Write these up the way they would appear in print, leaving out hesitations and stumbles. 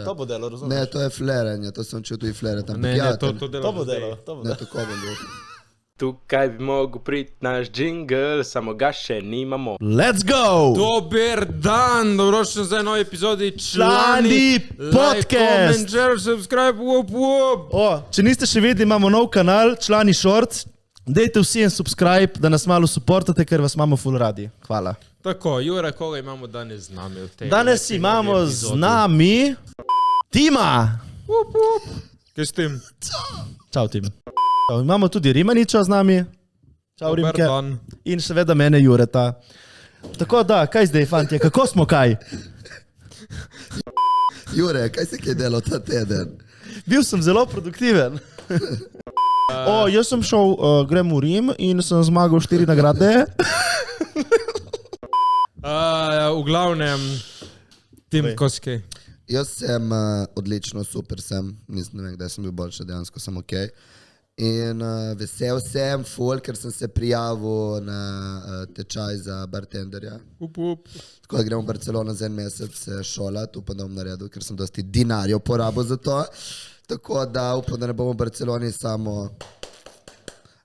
To bo delo, razumeš? Ne, to je fleranje, to sem čutil i flerati. Ne, to delo. To bo delo, to bo Ne, delo. tako bom bil. Tukaj bi mogel priti naš jingle, samo ga še nimamo. Let's go! Dober dan, dobrodošli za novi epizodi Člani podcast. Like, comment, share, subscribe, whoop. Če niste še videli, imamo nov kanal, Člani Shorts. Dejte vsi en subscribe, da nas malo supportate, ker vas imamo full radi. Hvala. Tako, Jure, koga imamo danes z nami? Danes imamo z nami Tima. Kaj s tem? Čau, Tim. Imamo tudi Rimaniča z nami. Čau, Dober Rimke. dan. In seveda mene Jureta. Tako da, kaj zdaj, fantje, kako smo kaj? Jure, kaj si kaj delal ta teden? Bil sem zelo produktiven. Jaz sem šel, grem v Rim in sem zmagal 4 nagrade. V glavnem, Tim Povej. Koskej. Jaz sem odlično, super sem. Ne vem, kdaj sem bil boljši, dejansko sem ok. In vesel sem, ker sem se prijavil na tečaj za bartenderja. Tako da grem v Barcelono za en mesec šolat, upam, da bom naredil, ker sem dosti dinarjev porabil za to. Tako da upam, da ne bom v Barceloni samo,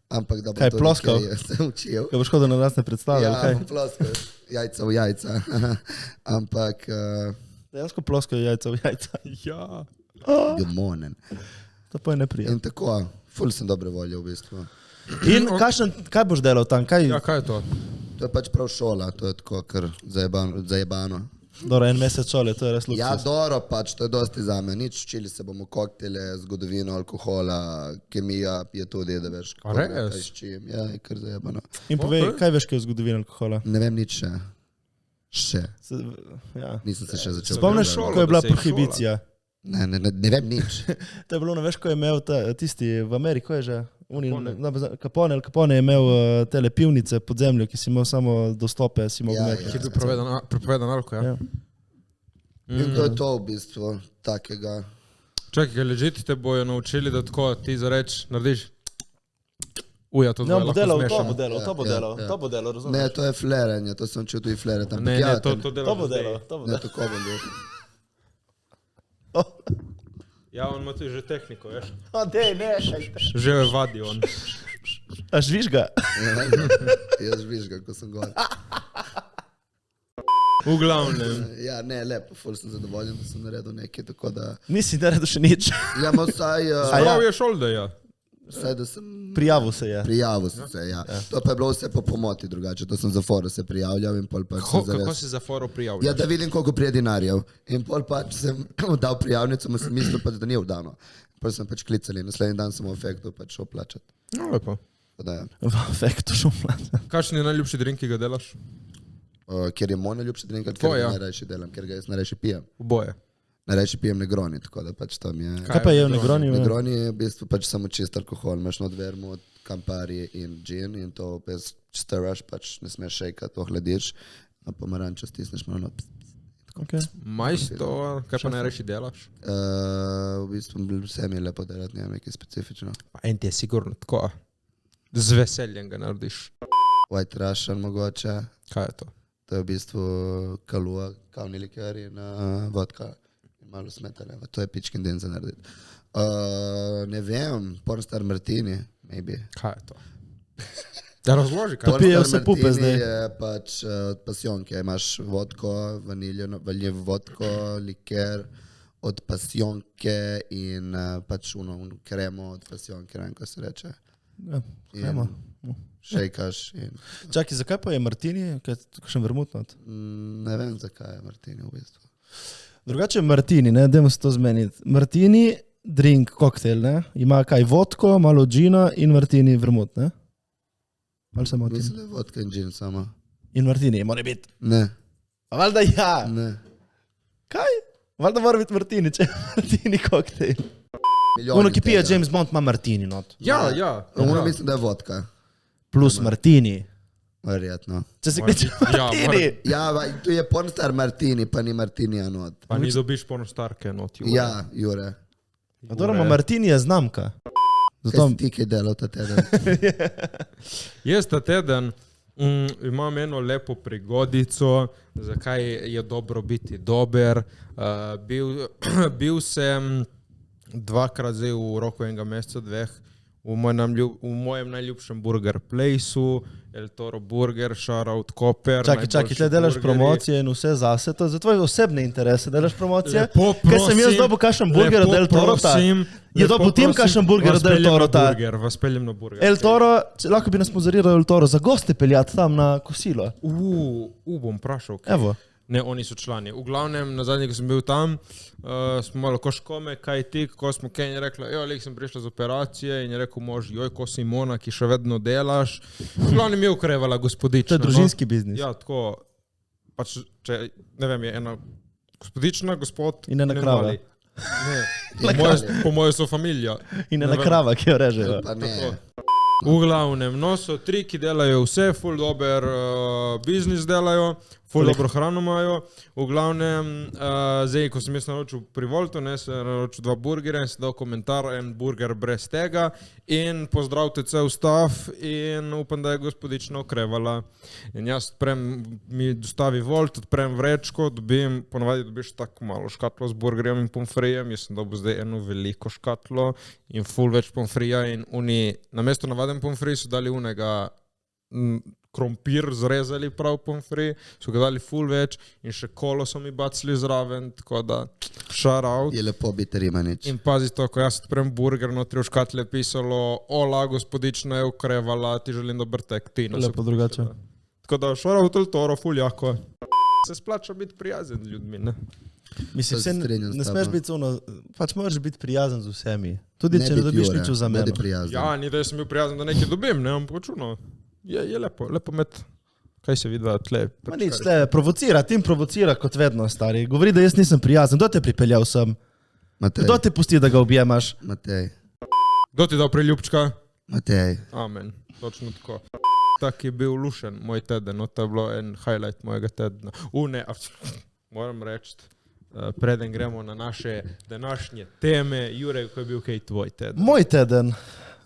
ampak da bom Kaj, tudi ploskal? kaj se učil. Kaj boš hodil na nas ne predstavljal, Ja, kaj? bom ploskal, jajca v jajca. Ampak, Dejansko ploskajo jajca v jajca. Ja. good morning. To pa je neprijetno. In tako, ful sem dobre volje v bistvu. In kaj boš delal tam? Ja, kaj je to? To je pač prav šola, to je tako kar zajebano. Dobro, en mesec šole, to je res luksus. Ja, dobro pač, to je dosti za me. Nič, učili se bomo koktele, zgodovino, alkohola, kemija je tudi, da veš, A res? kaj s čim. Ja, je kar zajebano. In povej, Ok. kaj veš, kaj je zgodovina alkohola? Ne vem nič še. Še. Ja. Nisem se še začel. Spomniš, šolo, ko je bila da se je prohibicija? Ne vem nič. To je bilo, ne veš, ko je imel tisti v Ameriki, ko je že? Capone. Capone je imel tele pivnice pod zemljo, ki si imel samo dostope, si mogel Ja, imeti. Ki je bil prepovedan alko, ja? Ja. In to je to v bistvu takega. Čakaj, kaj ležiti te bojo naučili, da tako ti za reč narediš. Uja, to Ne, dvoje on bo lahko delal, smešamo. to bo delal, razumeš? Ne, to je fleranje, to sem čutil i flerati. Ne, Ja, to delaš To bo zdaj. delal, to bo Ne, delal. tako bom bil. Ja, on ima tudi že tehniko, veš. Dej, ne, Že je vadi on. a žvižga. Jaz žvižgam, ko sem gor. V glavnem. Ja, ne, lepo, ful sem zadovoljen, da sem naredil nekaj, tako da... Nisi naredil še nič. Ja, ma vsaj, Prav je šol, da ja. vsaj da sem... Prijavil se je. Prijavil sem se, ja. To pa je bilo vse po pomoti drugače, to sem za foro se prijavljal in pol pač sem Kako zares... si za foro Ja, prijavljaš? da vidim, koliko prije dinarjev. In pol pač sem dal prijavnico, ma sem mislil pač, da ni vdano. Pol sem pač klicali, naslednji dan sem v efektu pač šel plačati. No, lepo. Tako da, ja. V efektu šumljan. Kakšen je najljubši drink, ki ga delaš? Ker je moj najljubši drink, ker Tvoj, ga ja. najrajši delam, ker ga jaz najrajši pijem. Oboje. Najrajši pijem Negroni, tako da pač tam je... Kaj pa je v Negroni? Negroni je v bistvu pač samo čist alkohol, imaš not vermut, Campari in gin in to bez stirraš, pač ne smeš šejkati, ohladiš, na pomarančo stisneš malo not. Okay. Majstor, kaj pa najrajši delaš? V bistvu vse mi je lepo delati, ne vem, nekaj specifično. En ti je sigurno tako. Z veseljem ga narediš. White Russian mogoče, Kaj je to? to je v bistvu kalua, kavni liker in vodka in malo smetane, to je pičkin den za narediti. Ne vem, Pornstar Martini, maybe. Kaj je to? Da razloži, kaj To je pijejo Pornstar se pupe Martini zdaj. je pač od pasionke, imaš vodko, vaniljev vodko, liker od pasionke in pač kremo od pasionke, ne vem, ko se reče. Ja, kremo. Šejkaš in Čakaj, zakaj pa je Martini? Kakšen vermut not? ne vem, zakaj je Martini v bistvu. Drugače je Martini, ne, dajmo se to zmeniti. Martini, drink, koktel, ne, ima kaj vodko, malo džina in Martini vermut, ne? Ali se motim? Mislim, da je vodka in džin samo. In Martini, mora biti. Ne, A valjda ja. ne. Kaj? Valjda mora biti Martini, če je Martini koktel. Milijoni Ono, ki pije tega. James Bond, ima Martini not. Ja, ja. Ono mislim, da je vodka. Plus Martini. Verjetno. Če se kliče Ja, Martini. Ja, tu je Pornstar Martini, pa ni Martini anot. Pa ni dobiš pornostarke not. Jure. Ja, Jure. A dobro, Martini je znamka. Kaj Zato si ti kaj delal ta teden? Jaz ta teden Imam eno lepo prigodico, zakaj je dobro biti dober. Bil sem dvakrat zdaj v roku enega meseca, dveh, v mojem najljubšem burger placeu, El Toro Burger, Shoutout Koper. Čakaj, tle delaš promocije in vse zase, to za tvoje osebne interese delaš promocije? Lepo prosim. Kaj sem jaz dobil kakšen burger od El Toro? Je dobil tim kakšen burger od El Toro? Vas peljem na burger. El Toro, lahko bi nas sponzoriral El Toro za goste peljati tam na kosilo. Bom vprašal. Evo. Ne, oni so člani. V glavnem, na zadnji, ko sem bil tam, smo malo koškome, kaj ti, ko smo Ken je rekla, lik sem prišla z operacije in je rekel mož, ko Simona, ki še vedno delaš. V glavnem je ukrevala gospodična. To je družinski biznis. Ja, tako, pač, če, ne vem, je ena gospodična, gospod in ena krava. Po moje so familija. In ena krava, ki jo režejo. Pa ne. V glavnem, no so tri, ki delajo vse, ful dober biznis delajo, ful dobro hrano imajo. V glavnem, zdaj, ko sem jaz naročil pri Voltu, sem naročil 2 burgerja in sem dal komentar, en burger brez tega in pozdravite cel staff in upam, da je gospodična okrevala. In jaz mi dostavi Volt, odprem vrečko, ponovadi dobiš tako malo škatlo z burgerjem in pomfrijem, jaz sem dobil zdaj eno veliko škatlo in ful več pomfrija in namesto navaden pomfrij so dali unega krompir zrezali prav pomfri, so ga dali ful več in še kolo so mi bacili zraven, tako da shout out. Je lepo biti Rimanič. In pazi to, ko jaz odprem burger, notri v škatle pisalo, ola, gospodična je ukrevala, ti želim dober tek, ti. Lepo drugače. Tako da shout out El Toro, ful jako. Se splača biti prijazen z ljudmi, ne? Mislim, ne smeš biti pač moraš biti prijazen z vsemi. Tudi če ne dobiš nič v zameno. Ja, ni da sem bil prijazen, da nekaj dobim, ne, ampak čuno. Je lepo med, kaj se vidi tle. Ma nič, tle, tim provocira kot vedno, stari. Govori, da jaz nisem prijazen. Kdo te pripeljal sem? Matej. Kdo te pusti, da ga objemaš? Matej. Kdo ti dal priljubčka? Matej. Amen, točno tako. Tak je bil lušen moj teden, no, to je bilo en highlight mojega tedna. Moram reči, preden gremo na naše današnje teme, Jure, ko je bil kaj tvoj teden?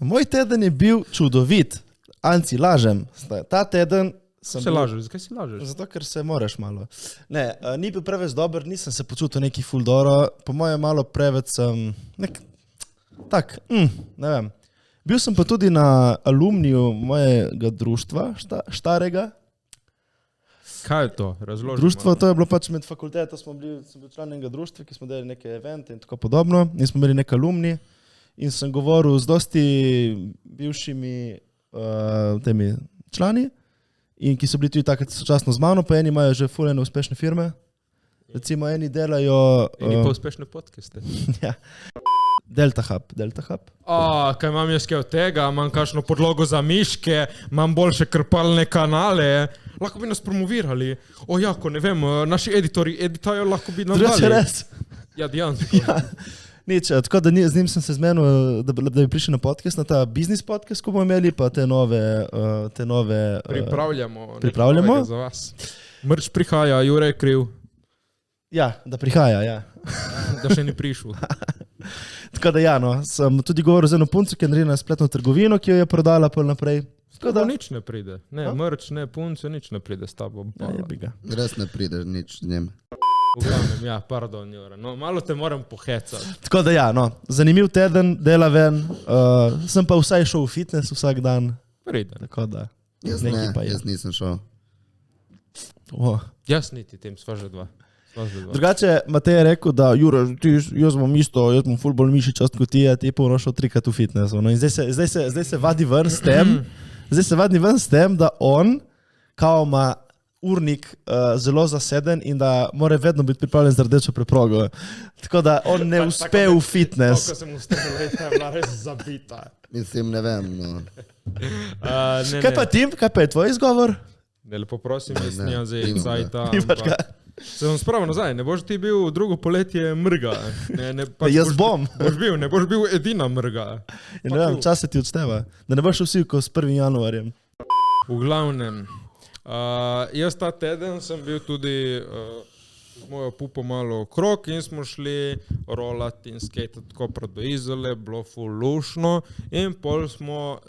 Moj teden je bil čudovit. Anci, lažem. Ta teden sem se lažeš, zakaj si lažeš? Zato, ker se moraš malo. Ne, ni bil preveč dober, nisem se počutil neki ful dobro. Po moje malo preveč sem ne vem. Bil sem pa tudi na alumniju mojega društva, starega. Kaj je to? Razloži. Društvo, to je bilo pač med fakulteto, sem bil član enega društva, ki smo delali neke evente in tako podobno. In smo imeli nek alumni in sem govoril z dosti bivšimi temi člani, in ki so bili tudi takrat sočasno z mano, pa eni imajo že ful ene uspešne firme. Recimo eni delajo... Eni pa uspešne podcaste. Ja. Delta Hub. Kaj imam jaz kaj od tega? Imam kakšno podlogo za miške, imam boljše krpalne kanale, lahko bi nas promovirali. Jako, ne vem, naši editori editajo, lahko bi nam dali. Drugače res. Ja, dejansko. Ja. Nič, tako da z njim sem se zmenil, da bi prišli na podcast, na ta biznis podcast, ko bomo imeli, pa te nove pripravljamo za vas. Mrč prihaja, Jure je kriv. Ja, da prihaja, ja. Da še ni prišel. Tako da ja, no, sem tudi govoril z eno punco, ki je naredila spletno trgovino, ki jo je prodala pol naprej. Tako da nič ne pride. Ne, mrč, ne, punce, nič ne pride s tabo. Ja, jebi ga. Res ne pride nič z njim. V glavnem, ja, pardon, Jure. No, malo te moram pohecati. Tako da ja, no, zanimiv teden, dela ven, sem pa vsaj šel v fitness vsak dan. Pride. Tako da. Jaz nisem šel. Jaz niti tem, sva že dva. Drugače, Matej je rekel, da Jure, jaz bom ful bolj mišičast kot ti, ti pa šel 3-krat v fitness. No, in zdaj se vadi ven s tem, da on kao ima urnik zelo zaseden in da mora vedno biti pripravljen za rdečo preprogo. Tako da on ne uspe v fitness. Tako sem ustavil, da je bila res zabita. Mislim, ne vem, no. Kaj pa Tim? Kaj pa je tvoj izgovor? Ne, lepo prosim, jaz nijam zdaj cajta. Se bom spravil nazaj, ne boš ti bil drugo poletje mrga. Jaz bom. Ne boš bil edina mrga. Ne vem, čas se ti odšteva. Da ne boš vsi ko s 1. januarjem. V glavnem, jaz ta teden sem bil tudi z mojo pupo malo okrog in smo šli rolati in skatati Kopra do Izole, bilo ful lušno in pol smo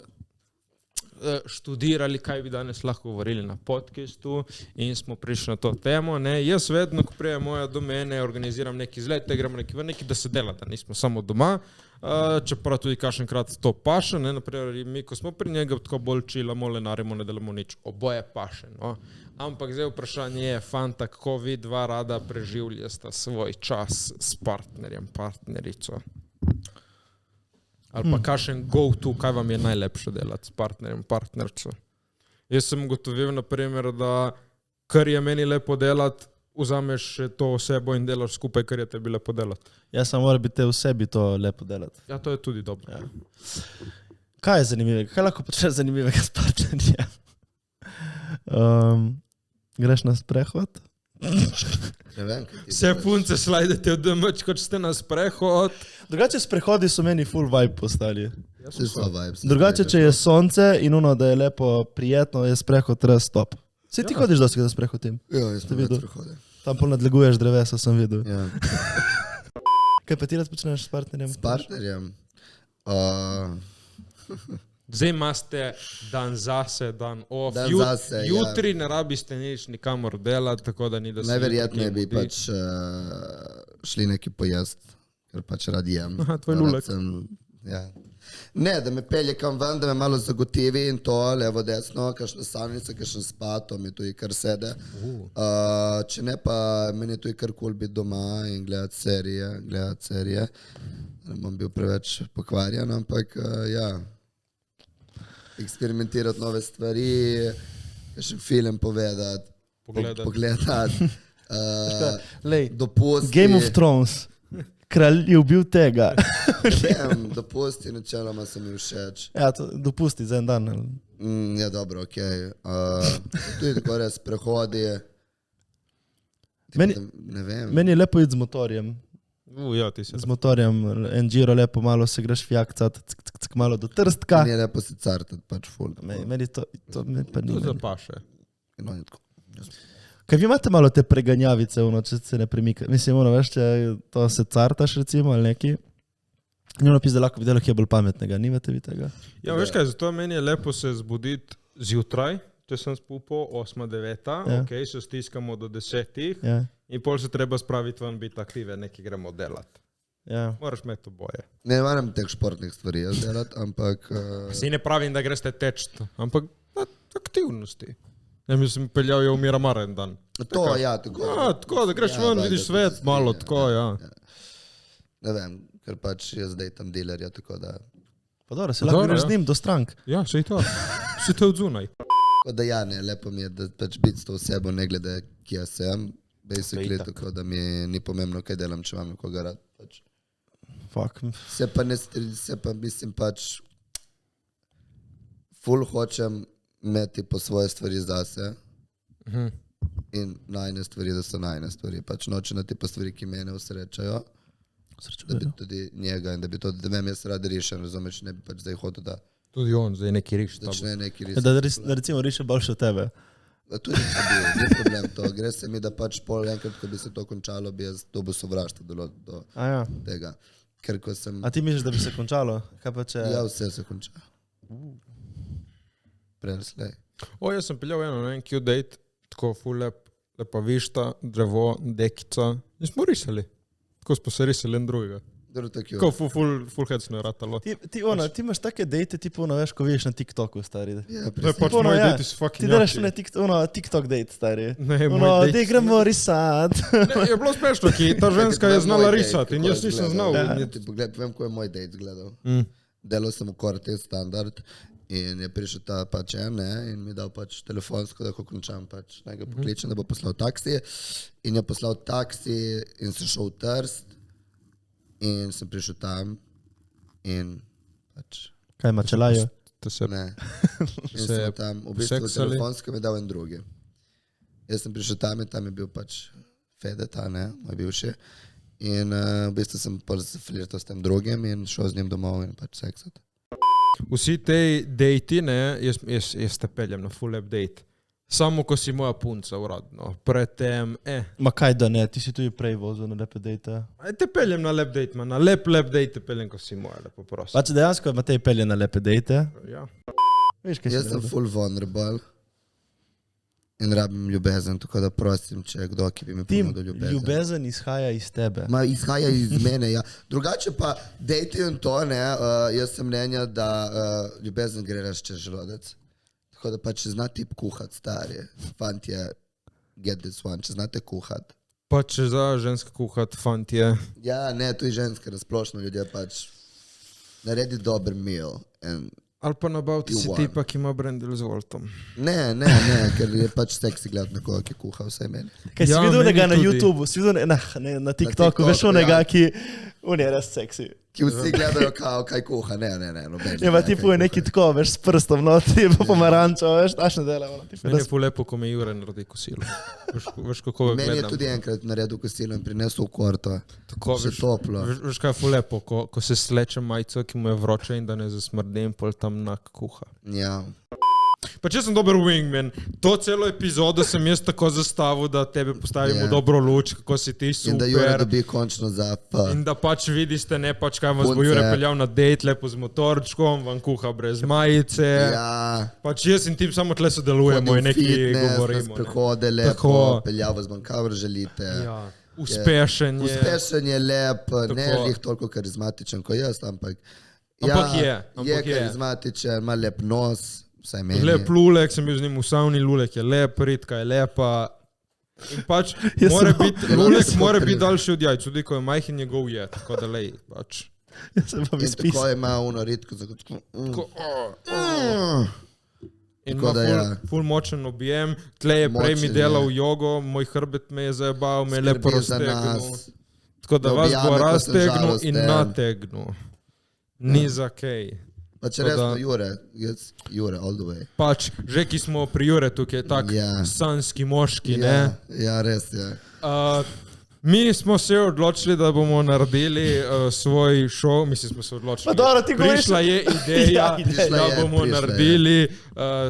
študirali, kaj bi danes lahko govorili na podcastu in smo prišli na to temo. Ne. Jaz vedno, ko prije moja do mene, organiziram neki izlet, gremo neki, da se dela, da nismo samo doma, čeprav tudi kakšenkrat to paše, ne. Naprimer, mi, ko smo pri njega, tako bolj čilamo, lenarimo, ne delamo nič, oboje paše, no. Ampak zdaj vprašanje je, fanta, kako vi dva rada preživljate svoj čas s partnerjem, partnerico? Ali pa kakšen go-to, kaj vam je najlepše delati s partnerjem, partnerco? Jaz sem ugotovil, naprimer, da kar je meni lepo delati, vzameš to osebo in delaš skupaj, kar je tebi lepo delati. Ja, samo mora biti v sebi to lepo delati. Ja, to je tudi dobro. Ja. Kaj je zanimivega? Kaj lahko počneš zanimivega s partnerjem? Greš na sprehod? Ne vem, kaj ti Vse delaš. punce slajdete v domač, kot ste na sprehod. Drugače sprehodi so meni full vibe postali. Vsi so vibes. Drugače, če je sonce in ono, da je lepo, prijetno, je sprehod res top. Se ti hodiš dosti, da sprehodim? Ja, jaz sem videl? več prehode. Tam pol nadleguješ drevesa, sem videl. Ja. Kaj pa ti rad počneš s partnerjem? S partnerjem. Zdaj imate dan zase, dan off. Dan zase, jutri ne rabiste nič nikamor delati, tako da ni da se... Najverjetneje bi pač šli neki pojest, ker pač rad jem. Aha, tvoj Rad lulek. Ja. Ne, da me pelje kam ven, da me malo zagotivi in to, levo, desno, kakšna sanjica, kakšen spat, to mi tu i kar sede. Če ne pa, meni je tu i kar cool biti doma in gledati serije. Ne bom bil preveč pokvarjen, ampak ja. Eksperimentirati nove stvari, kakšen film povedati, pogledati. Lej, Dopusti. Game of Thrones. Kralj je ubil tega. Ne vem, dopusti načeloma so mi všeč. Ja, to dopusti za en dan. Ja, dobro, okej. Tudi tako res prehodi. Ne vem. Meni je lepo iti z motorjem. Ja, ti se... Z motorjem, en giro lepo, malo se greš fjakcat, malo do Trstka. Meni je lepo se cartati, pač ful. Meni to meni pa ni. Tu zapaše. No, in tako. Kaj vi imate malo te preganjavice, ono, če se ne premika? Mislim, ono, veš, če to se cartaš recimo ali neki. Ni ono pizda lahko videlo, ki je bolj pametnega, nimate vi tega? Ja, veš kaj, zato meni je lepo se zbuditi zjutraj, če sem spupal 8-9, Ja. ok, se stiskamo do 10 Ja, in pol se treba spraviti ven, biti aktiven, nekaj gremo delati. ja. Moraš imeti oboje. Ne maram teh športnih stvari jaz delati, ampak Si ne pravim, da greste teč, ampak na aktivnosti. Ja, mislim, peljal je v Miramar en dan. to, ja, tako. Ja, tako, da greš Ja, ven, da, vidiš da svet, se malo strinjam, tako, ja. Ne vem, ker pač jaz zdaj tam dealerja, tako da. Pa dobro, se lahko Dobro, greš ja. z njim do strank. Ja, sej to. Si te odzunaj. Tako da ja, ne, lepo mi je, da pač biti s to osebo, ne glede, kje sem. Basically, Itak. tako da mi ni pomembno, kaj delam, če imam nekoga rad. Pač. Fuck. Se pa mislim pač, ful hočem imeti po svoje stvari zase in najne stvari, da so najne stvari. Pač nočem imeti pa stvari, ki mene usrečajo, da bi tudi njega in da bi to, da vem, jaz rad rišem, razumeš, ne bi pač zdaj hotel, da Tudi on zdaj neki riš s tabo. začne neki Da risati. recimo riše boljše od tebe. Tudi če bi, ni problem to. Gre se mi, da pač pol enkrat, ko bi se to končalo, bi jaz dobil sovraštvo do A ja. tega. Ker ko sem, A ti misliš, da bi se končalo? Kaj pa če... ja, vse se konča. Preslej. O, jaz sem peljal eno na en Q-date, tako ful lepa višta, drevo, dekica. In smo risali. Tako smo se risali en drugega. Dobro, tako Tako ful hecno je ratalo. Ti imaš take dejte, tipo ono, veš, ko vidiš na TikToku, stari. Ja, To je pač Tipo ono, moj ja. date is Ti fucking delaš jaki. na TikTok date, stari. Ne, Ono, moj date. da gremo risat. Ne, je bilo smešno, ki ta ženska je znala risati in jaz nisem znal. Ja. Povem, ko je moj date izgledal. Mm. Delal sem v Korte standard in je prišel ta pač ne, in mi dal pač telefonsko, da ko končam, pač naj ga pokličem, da bo poslal taksi. In je poslal taksi in sem šel v Trst in sem prišel tam in pač Kaj ima čelajo? To se ne. In Se sem tam, v bistvu seksali? telefonsko mi je dal en drugi. Jaz sem prišel tam in tam je bil pač Fede, ta ne, moj bivši. In v bistvu sem pol se flirtal s tem drugim in šel z njim domov in pač seksati. Vsi te dejti, ne, jaz te peljem na full lap date. Samo ko si moja punca uradno. Predtem, Ma kaj da ne, ti si tudi prej vozil na lepe dejte. te peljem na lap date, man. Na lep date te peljem, ko si moja, lepo prosim. Pač dejansko Matej pelje na lepe dejte. Ja. Veš, kaj Jaz sem full vulnerable in rabim ljubezen, tako da prosim, če kdo, ki bi mi ponudil ljubezen. Ljubezen izhaja iz tebe. Ma izhaja iz mene, ja. Drugače pa, dejte in to, ne, jaz sem mnenja, da ljubezen gre raz čez želodec. Tako da pa, če zna tip kuhat, stari, fantje, get this one, če znate kuhat. Pa če za ženska kuhat, fantje. Ja, ne, to je ženske, razplošno ljudje pač naredi dober meal. Ali pa nabaviti si You tipa, ki ima brendel z Voltom. Ne, ker je pač seksi gledati nekoga, ki kuha, vsaj meni. Kaj si Ja, videl meni njega na tudi. YouTubu, si videl na TikToku, veš onega, ki on je res seksi. Ki vsi gledajo, kao, kaj kuha, ne, noben. Je pa tipu je neki tako, veš, s prstom notri, pa pomarančo, veš, tašne dela. Meni je ful lepo, ko me Jure naredi kosilo. Veš kako ga Meni je gledam. tudi enkrat naredil kosilo in prinesel v korto. Tako, Še toplo. Veš kaj je ful lepo, ko se sleče majico, ki mu je vroča in da ne zasmrdi in pol tam nak kuha. Ja. Pa če sem dober wingman, to celo epizodo sem jaz tako zastavil, da tebe postavim v dobro luč, kako si ti In da Jure super. dobi končno za In da pač vidite, ne pač kaj vas bo Punce. Jure peljal na dejt, lepo z motorčkom, vam kuha brez majice. Ja. Pač jaz in tim samo tle sodelujemo in neki govorimo. Ne. Prehode lepo, Tako. peljavo z vam, kamor želite. Ja. Uspešen je. Uspešen je lep, ne Tako. je toliko karizmatičen kot jaz, ampak Ampak ja, je, ampak je. karizmatičen, ima lep nos, vsaj meni. Lep Lulek, sem bil z njim v savni, Lulek je lep, Ritka je lepa. In pač Jaz mora sem- biti, Ja, Lulek jaz sem mora oprijel. biti daljši od jajc, tudi ko je majhen njegov je, tako da lej, pač. Jaz sem pa mi In spisal. tako ima uno Ritko, tako, Tako, In Tako ima da ful, ja. ful močen objem, tle je prej mi Močen delal je. jogo, moj hrbet me je zajebal, me je lepo skrbi za raztegnil. nas. Tako da Da vas bo objame, ko sem raztegnil in žalosten. nategnil. Ni za kaj. Pa če Tako resno, da- Jure, all the way. Pač, že ki smo pri Juretu, ki je tak Ja. sanski moški, ne? Ja, ja, res je. Mi smo se odločili, da bomo naredili svoj šov, mislim, smo se odločili. Pa dobro, ti govoriš- Prišla je ideja, Ja, ideja. da je, bomo prišla je. naredili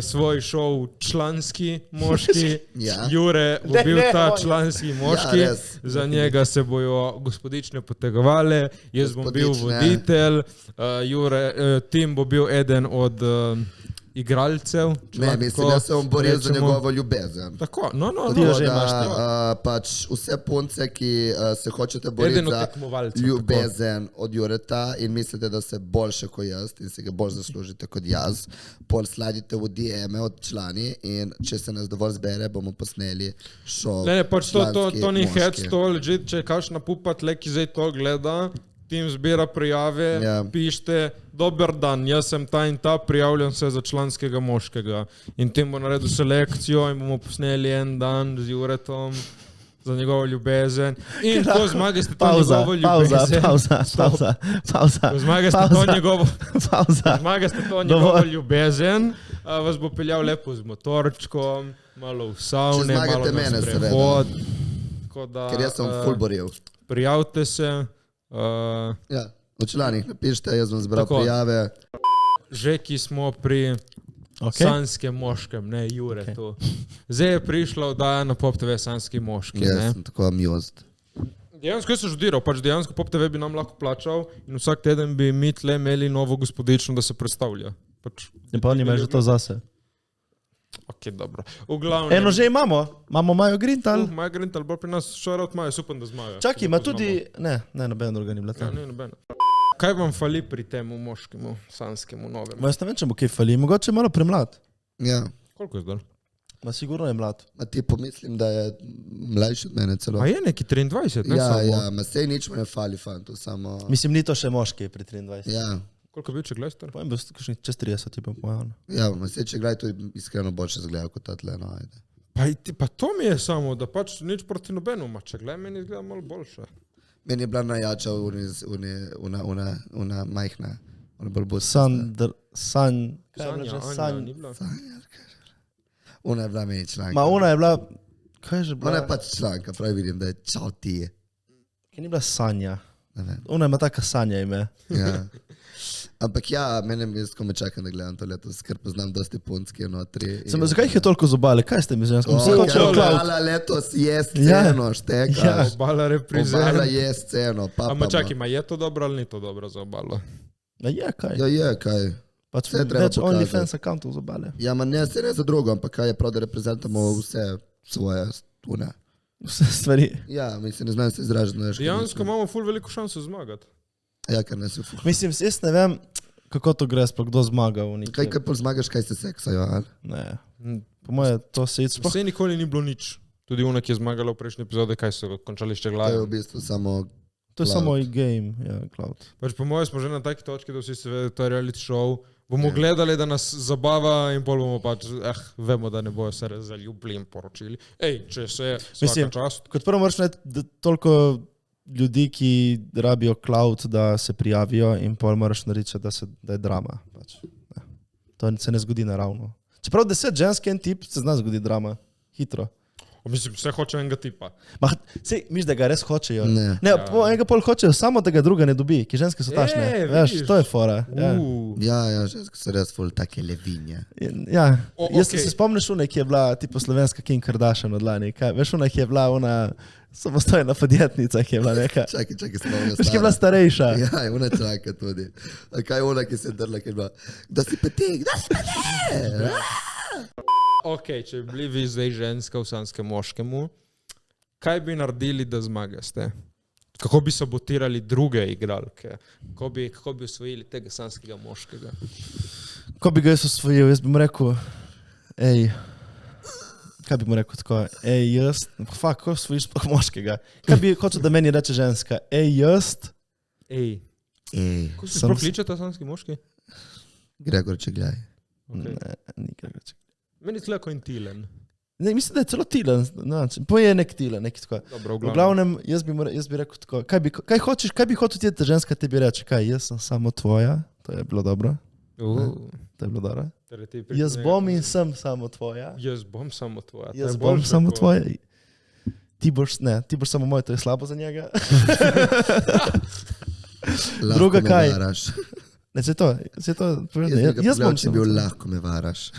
svoj šov članski moški. Ja. Jure bo Ne, bil ne, ta on je. članski moški, Ja, res. za njega se bojo gospodične potegovale, jaz bom bil Gospodične. voditelj, Tim bo bil eden od igralcev. če Ne, lahko mislim, da se bom boril za rečemo. njegovo ljubezen. Tako, no, Ti jo Tako že da, imaš, pač vse punce, ki se hočete Eden boriti od za tekmovalcev, ljubezen od Jureta in mislite, da ste boljše kot jaz in si ga bolj zaslužite kot jaz, pol sladite v DM-e od člani in če se nas dovolj zbere, bomo posneli šov. Ne, pač članski to ni moški. hec, to legit, če je kakšna pupa tle, ki zdaj to gleda, tim zbira prijave, Ja. pišite, dober dan, jaz sem ta in ta, prijavljam se za članskega moškega. In tim bo naredil selekcijo in bomo posneli en dan z Juretom za njegovo ljubezen. In ko zmagate to Pauza, njegovo pauza, ljubezen, pauza. ko zmagate to njegovo, Pauza. zmagate to njegovo Dovolj. ljubezen, vas bo peljal lepo z motorčkom, malo v savne, Če zmagate malo na mene, seveda. sprehod. Tako da, Ker jaz sem full boril. prijavite se. Ja, v članih napišite, jaz bom zbral Tako. prijave. Že ki smo pri sanskem moškem, ne Jure Okej. tu. Zdaj je prišla oddaja na Pop TV Sanski moški. Jaz Ne? sem tako amused. Dejansko jaz sem žudiral, pač dejansko Pop TV bi nam lahko plačal in vsak teden bi mi tle imeli novo gospodično, da se predstavlja. Pač, In pa oni imajo že to zase. ok, dobro. V glavnem. Eno že imamo, imamo Majo Grintal. Maja Grintal, bolj pri nas šarat Maja, upam, da zmaga. Čakaj, ima tudi, ne, noben druga ni bila Ja, tam. ne, nobena. Kaj vam fali pri temu moškemu, sanskemu, novemu? Jaz ne vem, če bo kaj fali, mogoče malo premlad. Ja, Koliko je zdaj? Ma sigurno je mlad. ma ti pomislim, da je mlajši od mene celo. A je neki 23, ne Ja, samo. ja, ma sej nič me ne fali, fantu, samo... Mislim, ni to še moški pri 23. Ja, Koliko je bil, če gledate? Pojem, bo kakšnih čez 30, tipa, po mojem. ja, ma sej, če gledaj, to je iskreno boljše zgleda kot ta tle, no, ajde. Pa to mi je samo, da pač nič proti nobenu, ma če gledaj, meni izgleda malo boljše. Meni je bila najjača una majhna, ona bolj bo Sanja, Anja, ni bila. Ona je bila meni članka. Ma ona je bila, kaj je že bila? Ona je pač članka, pravi vidim, da je čau ti. Kaj ni bila Sanja? Ne vem. Ona ima taka Sanja ime. Ja. Ampak ja, mene jaz ko me čakam, da gledam to letos, ker poznam dosti punc, ki je notri. Sem, zakaj jih je toliko zobale? Kaj ste mi z žensko? Vse hočejo Obala. cloud. Obala letos je sceno, šteka. Ja. Obala reprezent. Obala je sceno, papa. Ama čakaj, ma je to dobro ali ni to dobro za obalo? Ja, je, kaj? Ja, je, kaj. Pač Vse treba več pokazati. OnlyFans akauntov zabale. Ja, ma ne, se ne za drugo, ampak kaj je prav, da reprezentamo vse svoje stune. Vse stvari. Ja, mislim, ne znam se izražati. No, Dejansko imamo ful veliko šanso zmagati. Ja, ker ne se fuh. Mislim, jaz ne vem, kako to gre, sploh kdo zmaga v neki. Kaj pol zmagaš, kaj se seksajo, ali? Ne. Po moje to se sploh. Vse nikoli ni bilo nič. Tudi ona, ki je zmagala v prejšnji epizodi, kaj so končali še To je glave. v bistvu samo... To je Cloud. samo game, ja, cloud. Pač po mojem smo že na taki točki, da vsi se vedo, to je reality show. Bomo gledali, da nas zabava in pol bomo pač, vemo, da ne bojo se zaljubili in poročili. Ej, če se Mislim, svaka čast. Kot prvo moraš najti da toliko ljudi, ki rabijo cloud, da se prijavijo in pol moraš narediti, da je drama. Pač. Ne. To se ne zgodi naravno. Čeprav 10 žensk en tip, se zna zgodi drama. Hitro. Mislim, vse hoče enega tipa. Sej, misliš, da ga res hočejo? Ne. Enega pol hočejo, samo da ga druga ne dobi, ki ženske so tašne. Veš, vidiš. to je fora. Ja. Ja, ženske so res ful take levinje. Ja, jaz okej. se spomniš une, ki je bila tipo slovenska Kim Kardashian od lani. Kaj? Veš, una, ki je bila ona samostojna podjetnica, ki je bila neka. Čakaj, spomnim. Veš, ki je bila starejša. Ja, ona čaka tudi. A kaj je ona, ki se je drla, ki je bila, da si petek, da si petek. Ok, če bi bili vi zdaj ženska v sanskem moškemu, kaj bi naredili, da zmagaste? Kako bi sabotirali druge igralke? Kako bi osvojili tega sanskega moškega? Ko bi ga jaz osvojil, jaz bi mu rekel, kaj bi mu rekel tako, jaz, kako osvojiš sploh moškega? Kaj bi hočel, da meni reče ženska, jaz, Kako se sploh kliče ta sanski moški? Gregor Čegljaj. Okay. ne, ni Gregor. Meni je tleko in Tilen. Ne, mislim, da je celo Tilen, po je nek Tilen, nek tako. Dobro, V glavnem, jaz bi rekel tako, kaj bi hotel ti, da ženska tebi reče, kaj, jaz sem samo tvoja, to je bilo dobro, to je bilo dobro. Jaz bom in sem samo tvoja. Jaz bom samo tvoja. Jaz bom samo tvoja. Ti boš samo moj, to je slabo za njega. Druga kaj? Ne, se to, jaz bom če bil lahko me varaš.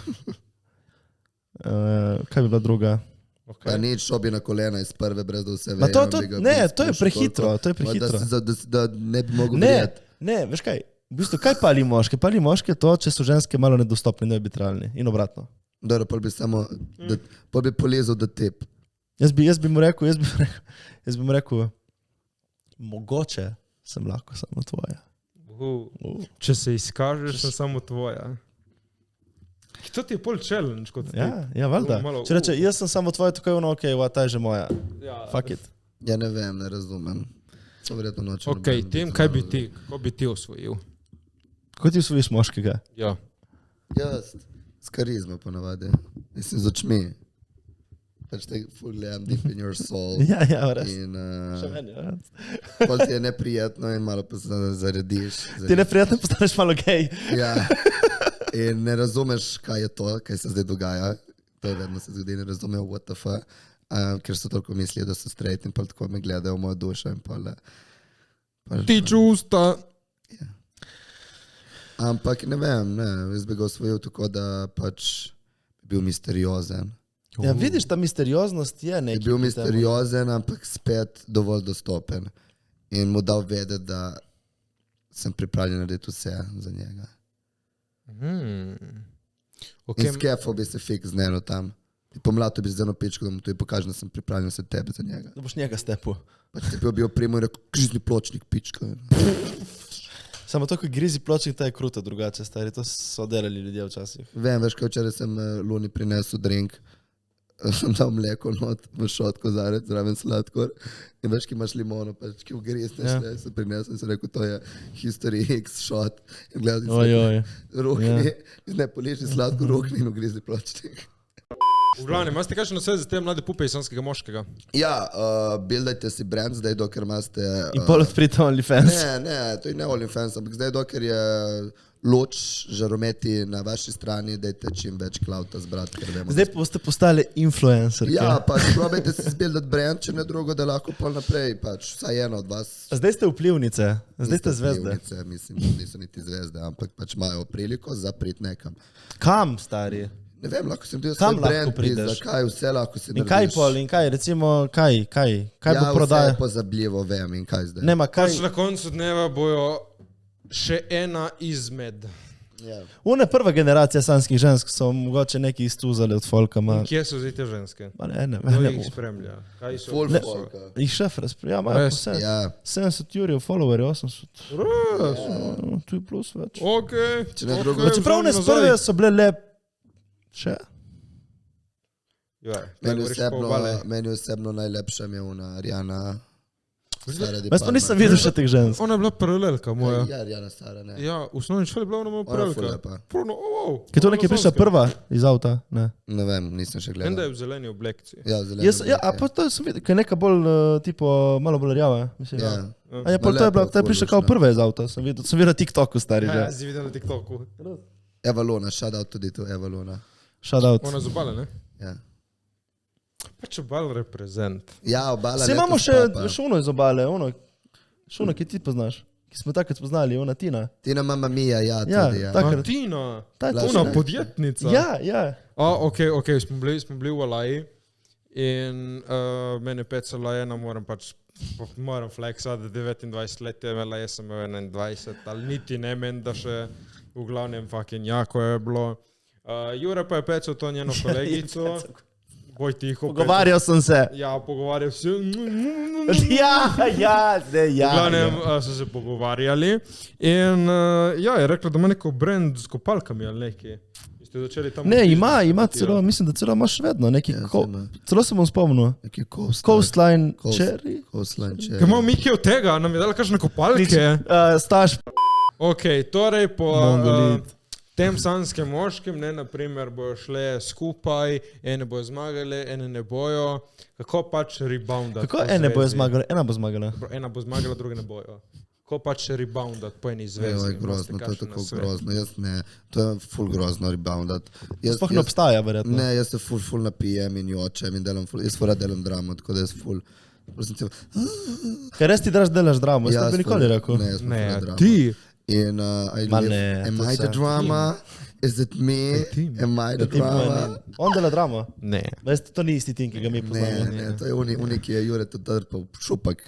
Kaj bi bila druga? Pa nič šobi na kolena iz prve, brez da vse Ma vejo. to je prehitro, to je prehitro. Da ne bi mogel Ne, verjeti. ne, veš kaj, v bistvu, kaj pali moške? Pali moške to, če so ženske malo nedostopne, nearbitralne in obratno. Dobro, pol bi samo, pol bi polezal do tep. Jaz bi mu rekel, mogoče sem lahko samo tvoja. Če se izkažeš, sem samo tvoja. To ti je pol challenge kot ti. Ja, valjda. Če reče, jaz sem samo tvoja, tako je ono, ok, ta je že moja. Fuck it. Ja, ne vem, ne razumem. To verjetno noče. Ok, tem, kako bi ti osvojil? Kako ti osvojiš moškega? Ja. Jaz, s karizmo ponavadi. Mislim, z očmi. Pač te ful gledam deep in your soul. Ja, res. In Še meni, ja. pol ti je neprijetno in malo pa se zarediš. Ti neprijetno postaneš malo gej. Ja. In ne razumeš, kaj je to, kaj se zdaj dogaja. To je vedno se zgodi, ne razumejo what the fuck. Ker so toliko mislijo, da so straight in pol tako me gledajo v mojo dušo in pol... Ti čusta. Ja. Ampak ne vem, jaz bi ga osvojil tako, da pač bi bil misteriozen. Ja, vidiš, ta misterioznost je nekaj. Bi bil misteriozen, ampak spet dovolj dostopen. In mu dal vedeti, da sem pripravljen narediti vse za njega. Okay. In skefal bi se fik z njeno tam. Pomlato bi z eno pičko, da mu tudi pokažem, da sem pripravljen se tebe za njega. Da boš njega stepil. Pač ti bi bil primo in rekel, križni pločnik, pička. Samo to, ko grizi pločnik, ta je kruto drugače, stari. To so delali ljudje včasih. Vem, veš, kaj včeraj sem Luni prinesel drink, sem dal mleko not v šot kozarec, zraven sladkor. In veš, ki imaš limono, pač ki ugrizneš, Ja. sem prinesel in sem rekel, to je History X šot. In gledal Ojoj. ruhni, ne poliži sladko ruhni in ugrizni pločnik. V glavnem, imate kakšno nasvet za te mlade pupe iz sanskega moškega? Ja, buildajte si brand zdaj, dokler imate... In pol odprite OnlyFans. Ne, to je ne OnlyFans, ampak zdaj, dokler je luč, žarometi na vaši strani, dajte čim več clouta zbrati, ker vemo. Zdaj boste postali influencerke. Ja, pač probajte si zbuildati brand, če ne drugo, da lahko pol naprej, pač vsaj eno od vas. Zdaj ste vplivnice, zdaj ste zvezde. Vplivnice, mislim, niso niti zvezde, ampak pač imajo priliko za priti nekam. Kam, stari? Ne vem, lahko sem del Kam svoj lahko brand, prideš? zakaj vse lahko si In kaj pol, in kaj, recimo, kaj ja, bo prodaja? vse je pozabljivo, vem, in kaj zdaj. Nema, kaj, Pač na koncu dneva bojo še ena izmed. Ja. Une prva generacija sanskih žensk so mogoče neki iztuzali od folka, ma... Kje so zdaj te ženske? Ma ne, Kdo ne. jih spremlja? Kaj so? Full Ne. folka. Jih šefre spremlja, imajo po Res? 70 jurjev followerjev, 80. Res? Tu je plus več. Ok. Če ne drugo- Znači prav ne sprve so bile le... Še? Ja, Meni osebno najlepša mi je ona Ariana. Jaz pa nisem videl še teh žensk. Ona je bila paralelka moja. Ja, Ariana stara, ne. Ja, v osnovni šoli je bila ona moja Ona je ful paralelka. lepa. Pravno, Kaj to nekje prišla prva iz avta? Ne. Ne vem, nisem še Vem, da gledal. je v zeleni oblekci. Ja, zeleno. Ja, a pa to sem videl, kaj je neka bolj, tipo, malo bolj rjava. Mislim, Ja. A ja, pa to je bila, to je prišla kao prva iz avta, sem videl na TikToku stari Ja, že. si videl na TikToku. Eva Luna, shout out tudi tu Eva Luna. Shout out. Ona z obale, ne? Ja. Pač obal reprezent. Ja, obala Se imamo letos še papa. šuno iz obale, šuno, ki ti poznaš, ki smo takrat poznali, ona Tina. Tina Mamma Mia, ja, Ja, tudi, ja. tak- Martina, Ta je Lažje, ona ne? podjetnica. Ja. Ok, smo bili v Alaji in mene pecala ena, moram fleksati, 29 let je imela, jaz sem imel 21, ali niti ne meni, da še v glavnem fucking jako je bilo. Jure pa je pecel to njeno kolegico, boj tiho. Pogovarjal sem se. Ja, pogovarjal se. Ja, zdaj ja. V glavnem so se pogovarjali in ja, je rekla, da ima neko brand s kopalkami ali nekaj. Ste začeli tam... Ne, ima celo, mislim, da celo imaš vedno, neki, Ja, celo se bom spomnil. Neki Coastline Cherry. Coastline Cherry. Kaj imamo Miki od tega, nam je dala kakšne kopalke. Staš. Ok, torej po Mongolit. tem sanskem moškem, ne, naprimer, bojo šle skupaj, ene bojo zmagale, ene ne bojo. Kako pač reboundat? Kako po ene bojo zvezi? zmagale? Ena bo zmagala. Ena bo zmagala, druge ne bojo. Kako pač reboundat po eni Evo, zvezi? je grozno, to je Imate tako kakšen nasvet? grozno. Jaz ne, to je full grozno reboundat. Sploh ne obstaja, verjetno. Ne, jaz se full napijem in jočem in delam full, jaz fora delam dramo, tako da jaz full. Kaj res ti delaš dramo? Jaz ne bi nikoli rekel. Ne, jaz sem Ne, full drama. ti. In Ma ne, am to I se- the drama? Is it me? Tim. Am I the drama? On dela dramo. Ne. Veste, to ni isti tim, ki ga mi poznamo. Ne, to je uni, ki je Jure to trpal, šupak.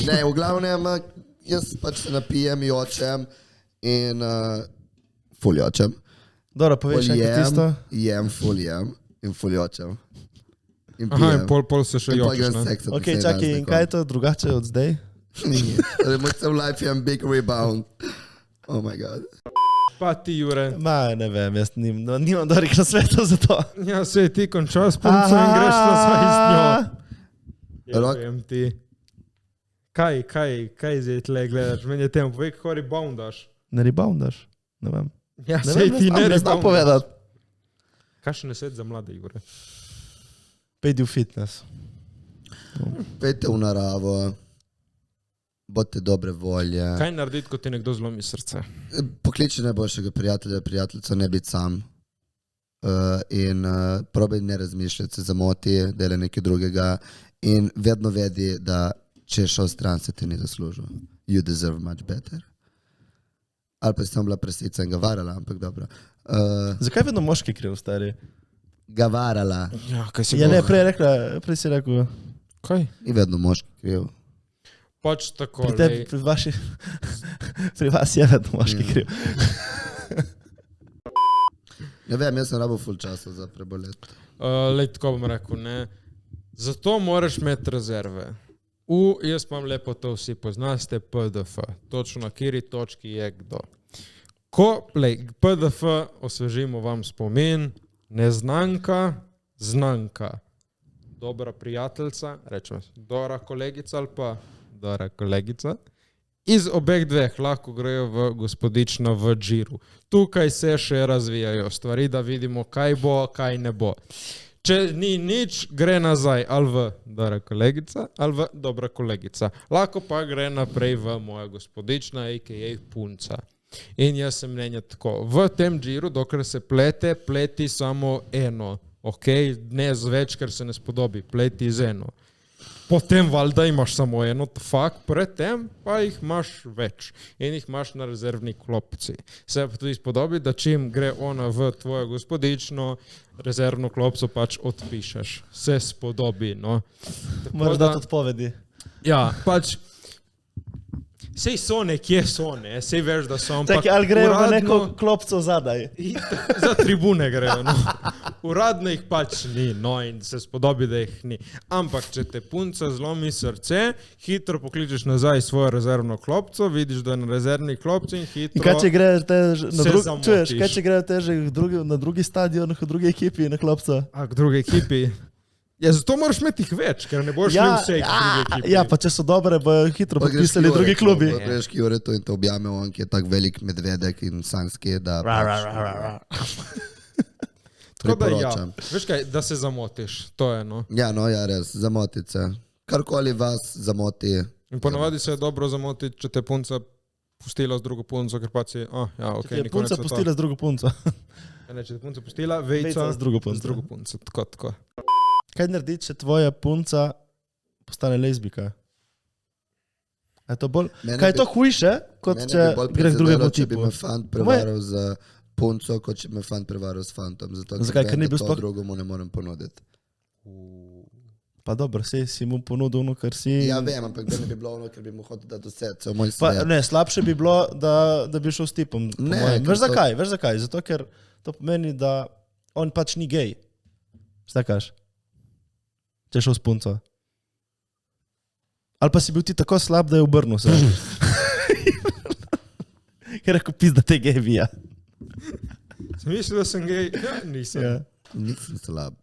Ne, v glavnem, jaz pač se napijem, jočem in ful jočem. Dobro, poveš še enkrat tisto. Jem, ful jem in ful jočem. In Aha, pijem. in pol se še In pol jočeš, grem ne? seksat Ok, naslednji dan čakaj, z in nekom. kaj je to drugače od zdaj? Moj cel life je big rebound. Oh my god. Pa ti, Jure. Ma, ne vem, jaz nimam dobrih nasvetov za to. Ja, se ti končal s punco in greš nazaj z njo. Rok- Ja, vem ti. Kaj zdaj tle gledaš? Meni je tem, povej, kako reboundaš. Ne reboundaš? Ne vem. Ja, Ne sej vem, ti ne ne znam reboundaš. povedati. Kakšen je svet za mlade, Jure? Pejdi v fitness. Pejte v naravo, bodite dobre volje. Kaj narediti, ko ti nekdo zlomi srce? Pokliči najboljšega prijatelja, prijateljico, ne biti sam. In probaj ne razmišljati, se zamoti, delaj nekaj drugega in vedno vedi, da če je šel stran, se ti ni zaslužil. You deserve much better. Ali pa si tam bila presica in ga varala, ampak dobro. Zakaj vedno moški kriv, stari? Ga varala Ja, kaj si Ja, ne, prej si rekel, Kaj? in vedno moški kriv. Pač tako, pri tebi, pri vas je vedno moški kriv. Ne vem, jaz sem rabo full časa za preboleti. lej, tako bom rekel, ne. Zato moraš imeti rezerve. Jaz imam lepo to vsi poznaste, PDF. Točno na kateri točki je kdo. Ko, PDF, osvežimo vam spomin, neznanka, znanka. Dobra prijateljica, rečemo, dobra kolegica ali pa dobra kolegica. Iz obeh dveh lahko grejo v gospodično v džiru. Tukaj se še razvijajo stvari, da vidimo, kaj bo, kaj ne bo. Če ni nič, gre nazaj ali v dobra kolegica ali v dobra kolegica. Lahko pa gre naprej v moja gospodična, a.k.a. punca. In jaz sem mnenja tako. V tem džiru, dokler se plete, pleti samo eno. Ok, ne z več, ker se ne spodobi, pleti z eno. Potem valjda imaš samo eno, fakt, predtem pa jih imaš več in jih imaš na rezervni klopci. Se pa tudi spodobi, da čim gre ona v tvojo gospodično, rezervno klopco pač odpišeš. Se spodobi, no. Moraš dati odpovedi. Ja, pač Sej so nekje so, ne, sej veš, da so, ampak Čakaj, ali grejo v neko uradno- klopco zadaj? Za tribune grejo, no. Uradno jih pač ni, no, in se spodobi, da jih ni. Ampak, če te punca zlomi srce, hitro pokličeš nazaj svojo rezervno klopco, vidiš, da je na rezervni klopci in hitro... In kaj če grejo se čuješ, zamotiš. kaj če grejo teže na drugi stadion, v drugi ekipi, na klopco? A k drugi ekipi? Ja, zato moraš imeti jih več, ker ne boš šli vse k drugi ekipi. ja, pa če so dobre, bojo hitro podpisali drugi klubi. Greš k Juretu in te objame on, ki je tak velik medvedek in sanski, da Tako da ja, priporočam. veš kaj, da se zamotiš, to je no. Ja, no, ja, res, zamotiti se. Karkoli vas zamoti. In ponavadi se je dobro zamotiti, če te punca pustila z drugo punco, ker pa si, ja, ok, Če je punca pustila z drugo punco. Ne, če te punca pustila, vejca z drugo punco. Z drugo punco, tako. Kaj naredi, če tvoja punca postane lezbika? Je to bolj, kaj je to hujše, kot če gre k drugemu Če bi tipu? me fant prevaral z punco, kot če bi me fant prevaral s fantom. Zato, Zakaj? Ker ni vem, da bil to sploh- drugomu ne morem ponuditi. Pa dobro, si mu ponudil ono, kar si... Ja, vem, ampak da ne bi bilo ono, ker bi mu hotel dati vse, cel moj Pa, svet. ne, slabše bi bilo, da bi šel s tipom. po Ne, mojem. ker Veš to- zakaj? Veš zakaj? Zato, ker to pomeni, da on pač ni gej. Šta kaš? Če je šel s punco. Ali pa si bil ti tako slab, da je obrnil se. Ker rekel, pizda te gej bija. Sem mislil, da sem gej, ja, nisem. Ja. Nisem slab.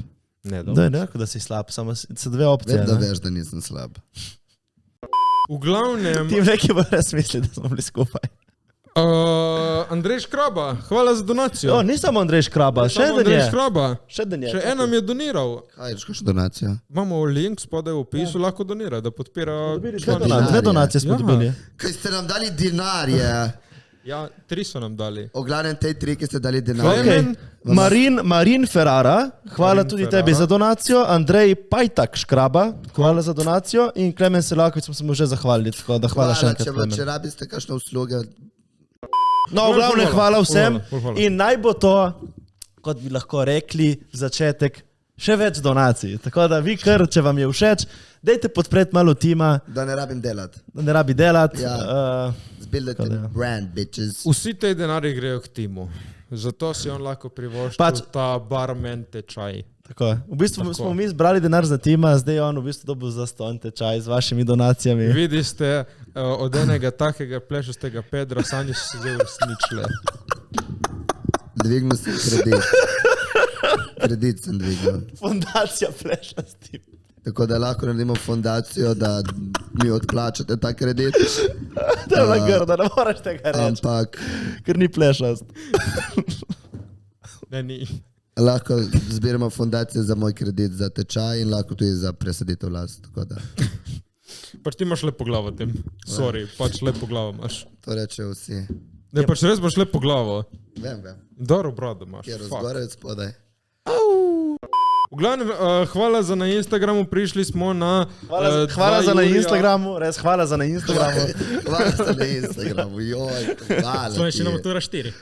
Ne, Da, ne rekel, da si slab, samo so dve opcije. Vem, da ne. veš, da nisem slab. V glavnem, Ti neki bo res mislili, da smo bili skupaj. Andrej Škraba, hvala za donacijo. O, ni samo Andrej Škraba, še Samo eden Andrej je. Škraba. Še eden je. Še en nam je doniral. Kaj je, kakšna donacija? Imamo link spodaj v opisu, lahko donira, da podpira Dve donacije smo Ja. dobili. Kaj ste nam dali dinarje? Ja, 3 so nam dali. O glavnem te tri, ki ste dali dinarje. Klemen, Marin Ferrara, hvala Marin tudi Ferrara. tebi za donacijo. Andrej Pajtak Škraba, hvala za donacijo. In Klemen Selakovič smo se mu že zahvalili, tako da hvala še enkrat. če Klemen. rabite kakšne usluge, No, v glavnem hvala vsem. Hvala. In naj bo to, kot bi lahko rekli, začetek še več donacij. Tako da vi kar, če vam je všeč, dajte podpreti malo tima, da ne rabim delati. da ne rabi delati. Ja. Zbildite Tako da ja. brand, bitches. Vsi te denarji grejo k timu. Zato si on lahko privošči ta barmen tečaj. Tako je. V bistvu Tako. smo mi zbrali denar za tima, zdaj je on v bistvu dobil za ston tečaj z vašimi donacijami. Vidi ste, od enega takega plešastega Pedra sanje so se zdaj uresničile. Dvignil sem kredit. Kredit sem dvignil. Fundacija pleša s tim. Tako da lahko naredimo fondacijo, da mi odplačate ta kredit. To je grdo, ne moreš tega reči, Ampak ker ni plešast. Ne, ni. lahko zbiramo fondacijo za moj kredit za tečaj in lahko tudi za presaditev las. Tako da Pač ti imaš lepo glavo tem. Sorry, pač lepo glavo imaš. to rečejo vsi. Ne, pač res imaš lepo glavo. Vem. Dobro brado imaš. Kjer fuck. zgoraj od spodaj. V glavnem, hvala za na Instagramu, prišli smo na... Hvala za na Instagramu, res hvala za na Instagramu. Hvala za na Instagramu, joj, hvala ti. Matura 4.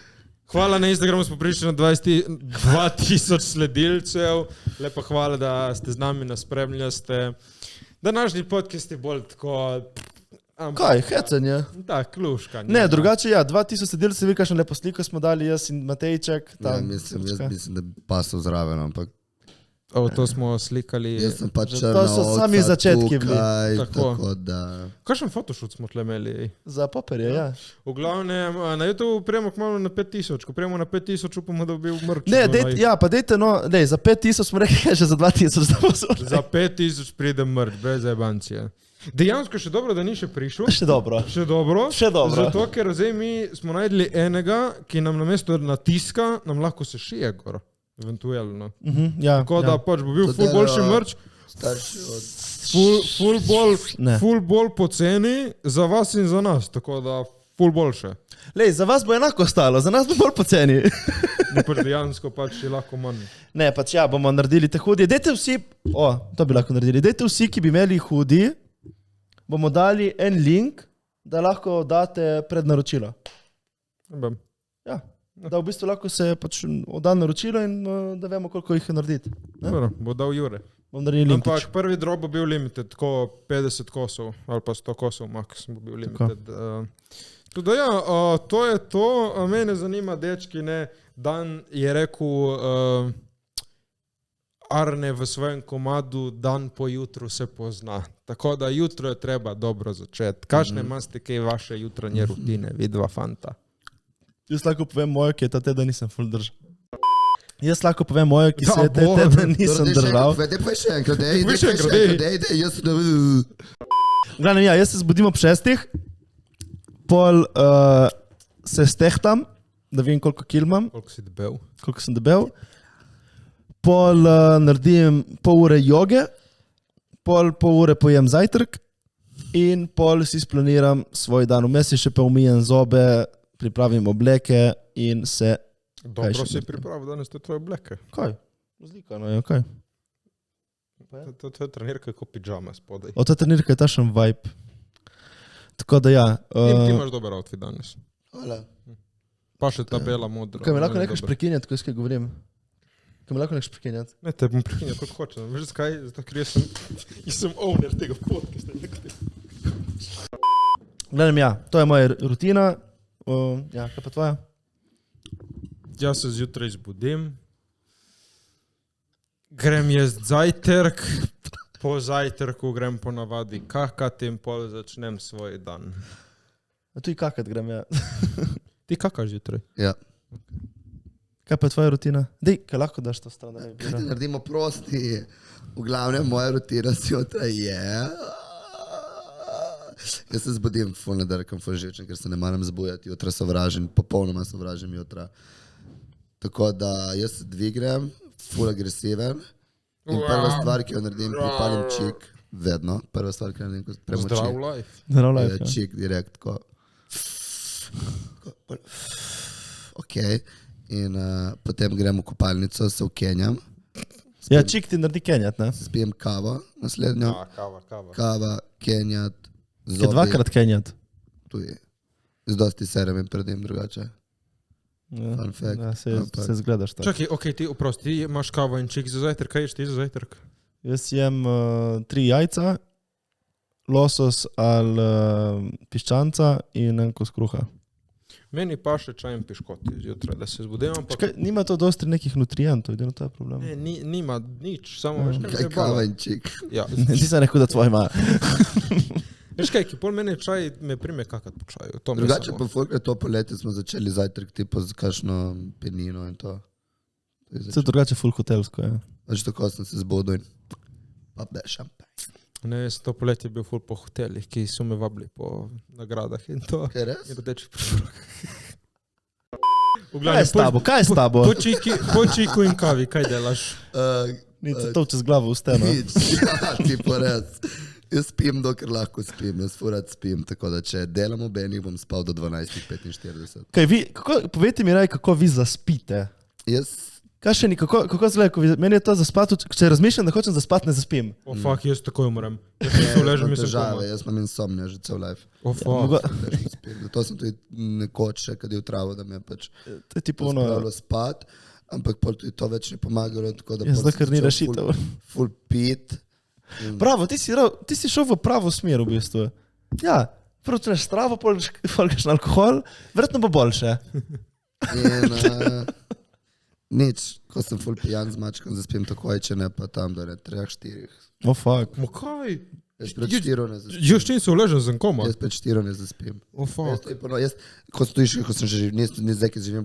Hvala na Instagramu, smo prišli na 2000 sledilcev. Lepa hvala, da ste z nami, nas spremljali ste. Današnji podcast je bolj tako... Kaj, hecanje? Da, kluškanje. Ne, drugače ja, 2000 sledilcev, vi kakšno lepo sliko smo dali, jaz in Matejček. Ja, Tam, jaz mislim, da bi pasal zraven, ampak O, to smo slikali. jaz sem pač To črna so ovca sami začetki bili. tukaj, Tako. tako da... Kakšen photoshoot smo tle imeli? Za poperje, ja. V glavnem, na YouTube prijemo kmalo na 5000. Ko prijemo na 5000, upamo, da bi bil mrč. Ne, ja, pa dejte, no, dej, za 5000 smo rekli, že za 2000 da bo zelo. Za 5000 pride mrč, brez zajebancije. Dejansko še dobro, da ni še prišel. Še dobro. Še dobro. Še dobro. Zato, ker zdaj mi smo najdli enega, ki nam namesto natiska, nam lahko se šije gor. Eventualno. Ja, Tako da pač bo bil To ful boljši delajo mrč, Starši od... Ne. ful bolj poceni za vas in za nas. Tako da ful boljše. Lej, za vas bo enako stalo, za nas bo bolj poceni. Ne pač dejansko pač je lahko manj. Ne, pač ja, bomo naredili te hudi. Dajte vsi, to bi lahko naredili, dajte vsi, ki bi imeli hudi, bomo dali en link, da lahko date prednaročilo. Ja, da v bistvu lahko se pač odda naročilo in da vemo, koliko jih je narediti. Dobro, bo dal Jure. bom naredil linkič. Ampak prvi drop bo bil limited, tako 50 kosov ali pa 100 kosov max bo bil limited. Tudi ja, to je to. Mene zanima, dečki, ne, Dan je rekel, Arne v svojem komadu dan po jutru se pozna. Tako da jutro je treba dobro začeti. Kakšne imate kaj vaše jutranje rutine, vidva fanta? Jaz lahko povem mojo, ki je ta teden nisem ful držal. Jaz lahko povem mojo, ki se te teden nisem držal. Dej pa še enkrat, jaz Glavnem, ja, jaz se zbudim ob 6, pol se stehtam, da vem, koliko kil imam, Koliko si debel? koliko sem debel. Pol naredim pol ure joge, pol ure pojem zajtrk in pol si splaniram svoj dan. Vmes si še pa umijem zobe, pripravim obleke in se... Dobro si pripravil danes te tvoje obleke. Kaj? Zlikano je, kaj? To je trenirka kot pidžama spodaj. Od ta trenirka je tašen vibe. Tako da ja. In ti imaš dober outfit danes. Hvala. Pa še ta bela modra. Kaj mi lahko nekaj prekinjati, ko jaz kaj govorim? Kaj mi lahko nekaj prekinjati? Ne, te bom prekinjal, kot hočem. Veš zakaj? Zato, ker jaz sem owner tega podcasta. Gledam, ja, to je moja rutina. Ja, kaj pa tvoja? Jaz se zjutraj zbudim, grem jest zajtrk, po zajtrku grem ponavadi kakati in pol začnem svoj dan. A tu i kakat grem, ja. Ti kakaš zjutraj? Ja. Kaj pa je tvoja rutina? Dej, kaj lahko daš to stran? da ne bi Kaj ti biral? naredimo prosti? V glavnem, moja rutina zjutraj je... Jaz se zbudim, ful ne derkam, ful živčen, ker se ne maram zbujati. Jutra sovražim, popolnoma sovražim jutra. Tako da jaz se dvignem, ful agresiven. In prva stvar, ki jo naredim, pripalim čik. Vedno. Prva stvar, ki jo naredim, ko premo Zdrav čik. life. Zdrav life, ja. Čik direkt, tako. Ok. In potem grem v kopalnico, se ukenjam. Ja, čik ti naredi kenjat, ne? Spijem kavo naslednjo. Ja, kava. Kava, kenjat, Kaj zobi. dvakrat kenjat. Tuji. Z dosti serem in predim drugače. Ja, Fun fact. ja, Ampak- se zgledaš tako. Čakaj, ok, ti oprosti, ti imaš kavo in čik za zajtrk, kaj ješ ti za zajtrk? Jaz jem 3 jajca, losos ali piščanca in en kos kruha. Meni pa še čaj in piškoti zjutraj, da se zbudim, ampak Čakaj, nima to dosti nekih nutrientov, edino to je problem. ne, nima nič, samo veš, kaj Kaj me kava bava. in čik. Ja. Nisem rekel, da tvoj ima. Veš kaj, ki pol mene čaj me prime kakat po čaju. To mi Drugače samo- pa folkrat to poletje smo začeli zajtrk tipo z kakšno penino in to. To je Se začelo. drugače full hotelsko, ja. Pač tako sem se zbudil in pop da šampaj. Ne, jaz to poletje bil ful po hotelih, ki so me vabili po nagradah in to. Kaj res? In rdečih preporok. Kaj je s tabo? Kaj je s tabo? Po čiku in kavi, kaj delaš? Ni to čez glavo v steno. Nič, ja, tipo res. Jaz spim, dokler lahko spim, jaz furat spim, tako da če delam ob enih, bom spal do 12:45. Kaj vi, povejte mi raj, kako vi zaspite. Jaz, Kaj še ni, kako zgleda, ko meni je to zaspati, če razmišljam, da hočem zaspati, ne zaspim. O, fuck, jaz takoj umrem. Jaz se uležem, mislim, težave, koma. jaz imam insomnijo že cel life. O, fuck. Težko spim. Zato sem tudi nekoč še kadil travo, da me je pač To je tipo ono, spravilo spat, ampak pol tudi to več ni pomagalo, tako da jaz pol zato, ker sem ni začel rešitev. Full pit. Bravo, ti si šel v pravo smer v bistvu. Ja, prvo čneš travo, pol greš na alkohol, verjetno bo boljše. In nič, ko sem full pijan z mačkom, zaspim takoj, če ne pa tam, da ne 3-4. Oh, fuck. Mo kaj? Jaz pred 4 ne zaspim. Jaz čim se uležem, sem koma. Jaz pred 4 ne zaspim. O, Jaz, fuck. to je pa no, jaz, ko sem že živel, zdaj, ki živim,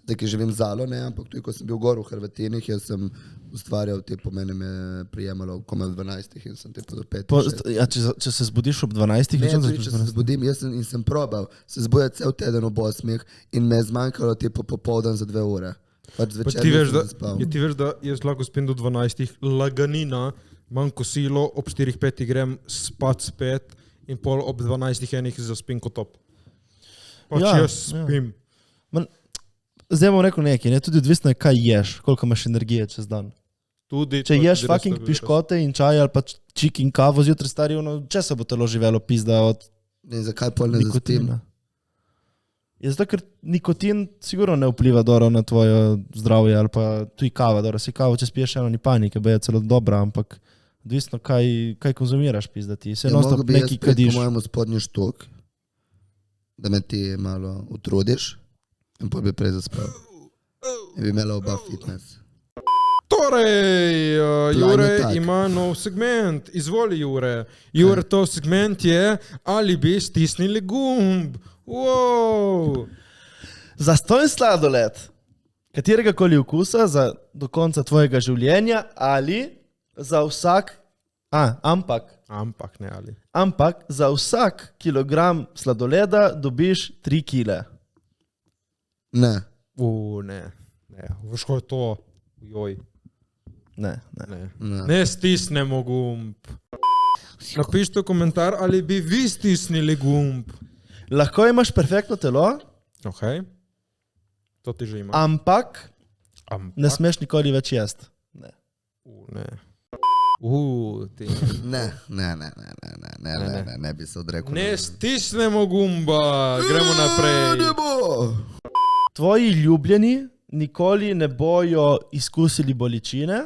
zdaj, ki živim zalo, ne, ampak tudi, ko sem bil gor v Hrvatinih, jaz sem ustvarjal, tipo, mene me prijemalo komaj v 12 in sem tipo do 5. Ja, če se zbudiš ob 12, Ne, nič tudi, če se zbudim, jaz sem probal se zbujati cel teden ob 8 in me je zmanjkalo tipo popoldan za 2 ure. Pač Pa zvečer ti veš, nisem zaspal. ti veš, da jaz lahko spim do 12, laganina, manj kosilo, ob 4-5 grem spat spet in pol ob 12 enih zaspim kot top. Pač Ja, jaz spim. Zdaj bom rekel nekaj, ne? Tudi odvisno je, kaj ješ, koliko imaš energije čez dan. Tudi, Če to je ješ tudi res, fucking to je tudi res. piškote in čaj ali pa čik in kavo zjutraj stari, če se bo telo živelo pizda od Ne, zakaj pol ne zaspim? nikotina. Je zato, ker nikotin sigurno ne vpliva dobro na tvoje zdravje ali pa tudi kava, dobro, si kavo, če spiješ eno, ni panike, je celo dobra, ampak odvisno, kaj konzumiraš, pizdati. Se mogo bi jaz neki priti kadiš. po mojemu spodnji štuk, da me ti malo utrudiš in pa bi prej zaspal. In bi imela oba fitness. Torej, Plan je Jure tak. ima nov segment. Izvoli, Jure. Jure, to segment je, ali bi stisnili gumb. Wow. Zastonj sladoled, katerega koli okusa do konca tvojega življenja ali za vsak, Ampak ne ali. ampak za vsak kilogram sladoleda dobiš 3 kile. Ne. Ne. Veš, ko je to? Joj. Ne. Ne stisnemo gumb. Napišite komentar, ali bi vi stisnili gumb. Lahko imaš perfektno telo, Ok. To ti že ima. ampak Ampak. ne smeš nikoli več jesti. Ne. Ne. Ti. Ne bi se odrekel. Ne stisnemo gumba. Gremo naprej. Ne bo. Tvoji ljubljeni nikoli ne bojo izkusili bolečine,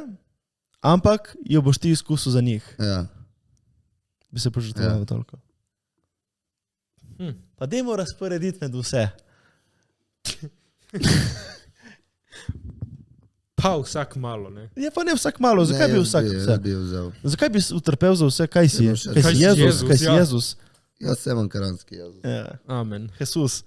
ampak jo boš ti izkusil za njih. Ja. Bi se požrtvoval Ja. toliko. Pa dajmo razporediti med vse. Pa vsak malo, ne? Je pa ne vsak malo, zakaj bi vsak vse? Jaz bi vzel. Zakaj bi utrpel za vse? Kaj si? Ja, še- Kaj Kaj si si Jezus? Jezus, Kaj si ja. Jezus? Jaz sem karanski Jezus. Ja. Amen. Jesus.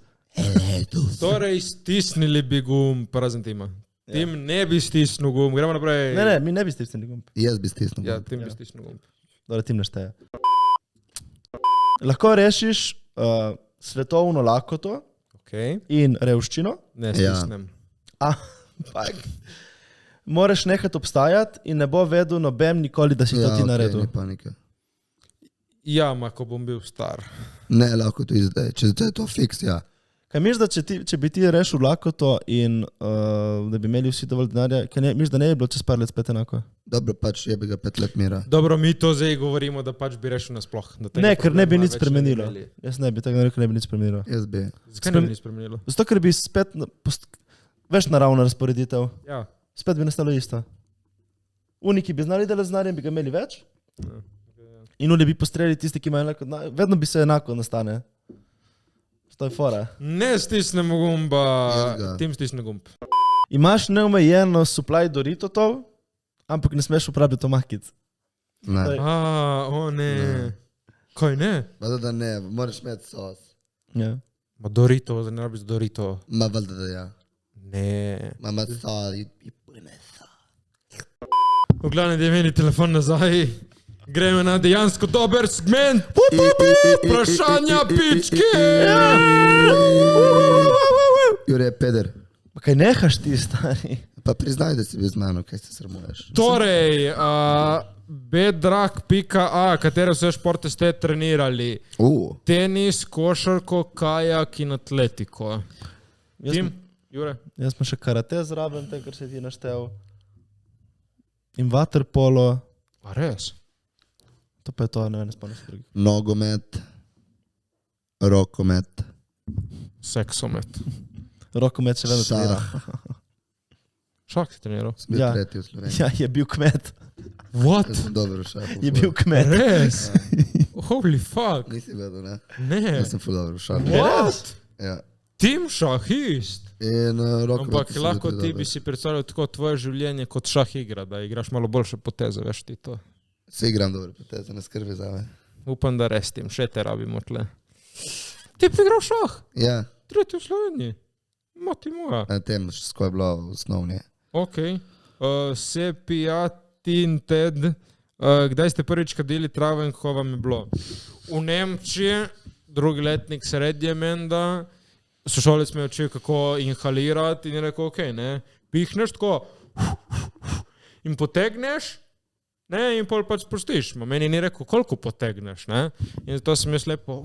Torej, stisnili bi gumb, razen Tima. Tim ne bi stisnil gumb. Gremo naprej. Ne, mi ne bi stisnili gumb. Jaz bi stisnil. Ja, Tim bi stisnil gumb. Dobro, tim ne šteje. Lahko rešiš svetovno lakoto Ok. in revščino, Ne Ja. stisnem. ampak moraš nehati obstajati in ne bo vedel noben nikoli, da si to ti naredil. Ni panike. Ja, ma, ko bom bil star. Ne, lahko tudi zdaj. Če je to fiks, ja. Kaj misliš, da če bi ti rešil lakoto in da bi imeli vsi dovolj denarja, misliš, da ne bi bilo čez par let spet enako? Dobro, pač je bi ga 5 let mira. Dobro, mi to zdaj govorimo, da pač bi rešil nasploh. da tega Ne, ker ne bi problema nič več spremenilo. imeli. Jaz ne bi tako rekel, ne bi nič spremenilo. Jaz bi. Zakaj ne bi nič spremenilo? Zato, ker bi spet, veš, naravna razporeditev, Ja. spet bi nastalo isto. Uniki bi znali delati z denarjem, bi ga imeli več. In oni bi postrelili tisti, ki imajo enako, vedno bi se enako nastane. To je fora. Ne stisnemo gumba. Jaz ga. Tim stisne gumb. Imaš neomejeno supply Doritotov, ampak ne smeš uporabljati omakic. Ne. Ne. Kaj ne? Valjda, da ne, moraš imeti sos. Ja. Ma Dorito, zdaj ne rabiš Dorito. Ma valjda, da ja. Ne. Ma ima sol. V glavnem, da je meni telefon nazaj. Gremo na dejansko dober segment. Vprašanja pičke. Jure je peder. Pa kaj nehaš ti, stari? Pa priznaj, da si bil z mano, kaj se sramuješ. Torej, bedrak.a, katere vse športe ste trenirali? Tenis, košarko, kajak in atletiko. Tim? Jure? Jaz sem še karate zraven, te, kar se ti naštel. In waterpolo. A res? To pa je to, ne spomnim se drugih. Nogomet, rokomet, Seksomet. Rokomet še vedno trenira. Šah si treniral? Sem bil Ja. tretji v Sloveniji. Ja, je bil kmet. What? Jaz sem dobro v šahu. Je bil kmet. Res? Holy fuck. Nisi vedel, ne? Ne. Jaz sem ful dobro v šahu. What? Ja. Tim šahist. In rokomet. Ampak lahko ti bi si predstavljal tako tvoje življenje kot šah igra, da igraš malo boljše poteze, veš ti to. Se igram dobro, poteze, ne skrbi za me. Upam, da res tim, še te rabimo tle. Ti bi igral šah, Ja, tretji v Sloveniji. Mati moja. na tem, ko je bilo v osnovni. Ok. Sepiatin Ted, kdaj ste prvič kadili travo in kako vam je bilo? V Nemčiji, drugi letnik srednje menda, sošolec me je učil, kako inhalirati in je rekel, ok, ne, pihneš tako in potegneš, ne, in pol pač spustiš. Ma meni ni rekel, koliko potegneš, ne, in zato sem jaz lepo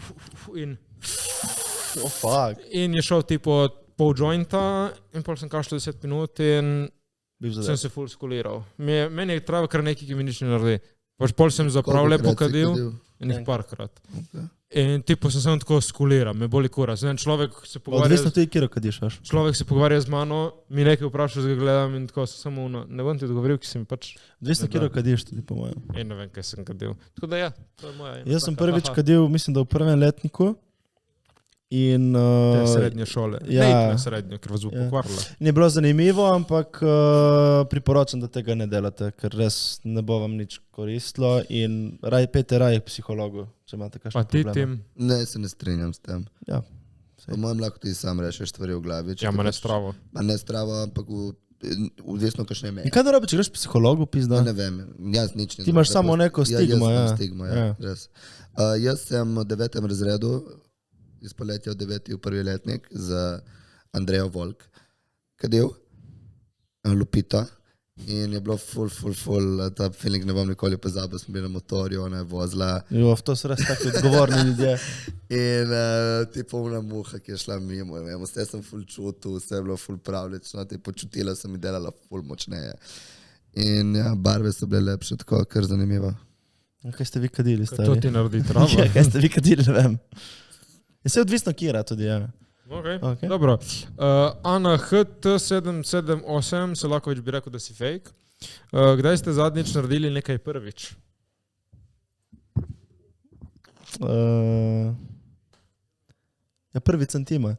Oh, fuck. in je šel tipo pol jointa in pol sem kašljal 10 minut in Bil sem zadev. se ful skuliral. Meni je trava kar nekaj, ki mi nič ne naredi. Pač pol sem zaprav lepo kadil in jih parkrat. In tipo sem samo tako skuliram, me boli kura. Zdaj, človek se Odvisno tudi, kjer kadiš, veš. Človek se pogovarja z mano, mi nekaj vpraša, zdaj gledam in tako se samo ne bom ti odgovoril, ki si mi pač... Odvisno, kjer kadiš tudi, po mojem. Ne vem, kaj sem kadil. Tako da ja, to je moja. Jaz sem prvič kadil, mislim, da v prvem letniku. In, Te srednje šole. ja. Ne srednje, ker vas bo pokvarila. Ni bilo zanimivo, ampak priporočam, da tega ne delate, ker res ne bo vam nič koristilo in pejte k psihologu, če imate kakšne Pa ti probleme. tim, Ne, se ne strinjam s tem. Ja. Po mojem lahko ti sam rešeš stvari v glavi. ja, me ne stravo. Ma ne stravo, ampak odvisno, kakšne meje. In kaj da robi, če greš k psihologu, pizda? Ne vem, jaz nič ne. Ti imaš samo neko stigmo, ja. ja. Stigmo, ja. Ja. Res. Jaz sem v 9. razredu, iz poletja v 9. v prvi letnik z Andrejo Volk, kadil, Lupita. In je bilo ful, ta feeling ne bom nikoli pozabil, smo bili na motorju, ona je vozila. Jo, to so res tako odgovorni ljudje. In tipo una muha, ki je šla mimo, vem, vse sem ful čutil, vse je bilo ful pravlično, tipo čutila sem in delala ful močneje. In ja, barve so bile lepše, tako kar zanimivo. Kaj ste vi kadili, To stari? ti naredi travo. Ja, kaj ste vi kadili, ne vem. Je se odvisno kira tudi, ja. Okay. Okay. Dobro. Ana HT778, Selakovič bi rekel, da si fake. Kdaj ste zadnjič naredili nekaj prvič? Ja, prvi centima.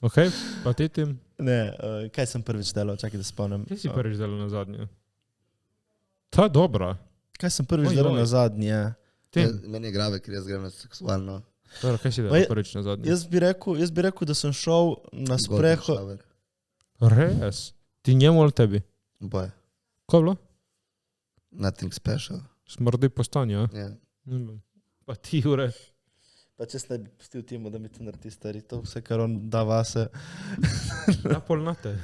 Ok, pa ti tim? Ne, kaj sem prvič delal, čakaj, da spomnim. Kaj si prvič delal na zadnje? Ta je dobra. Kaj sem prvič Oj, delal oj. na zadnje? Tim, Meni je grave, ker jaz grem na seksualno. dobro, kaj si Ma delal je- prvič na zadnje? Jaz bi rekel, da sem šel na sprehod. Golden shower. Res? Ti njemu ali tebi? Boje. Kaj je bilo? Nothing special. Smrdi po stanju, a? Ja. Ne vem. Pa ti, ure. Pa če ne bi pustil Timu, da mi to naredi stari, to vse, kar on da vase. Ja, polnate.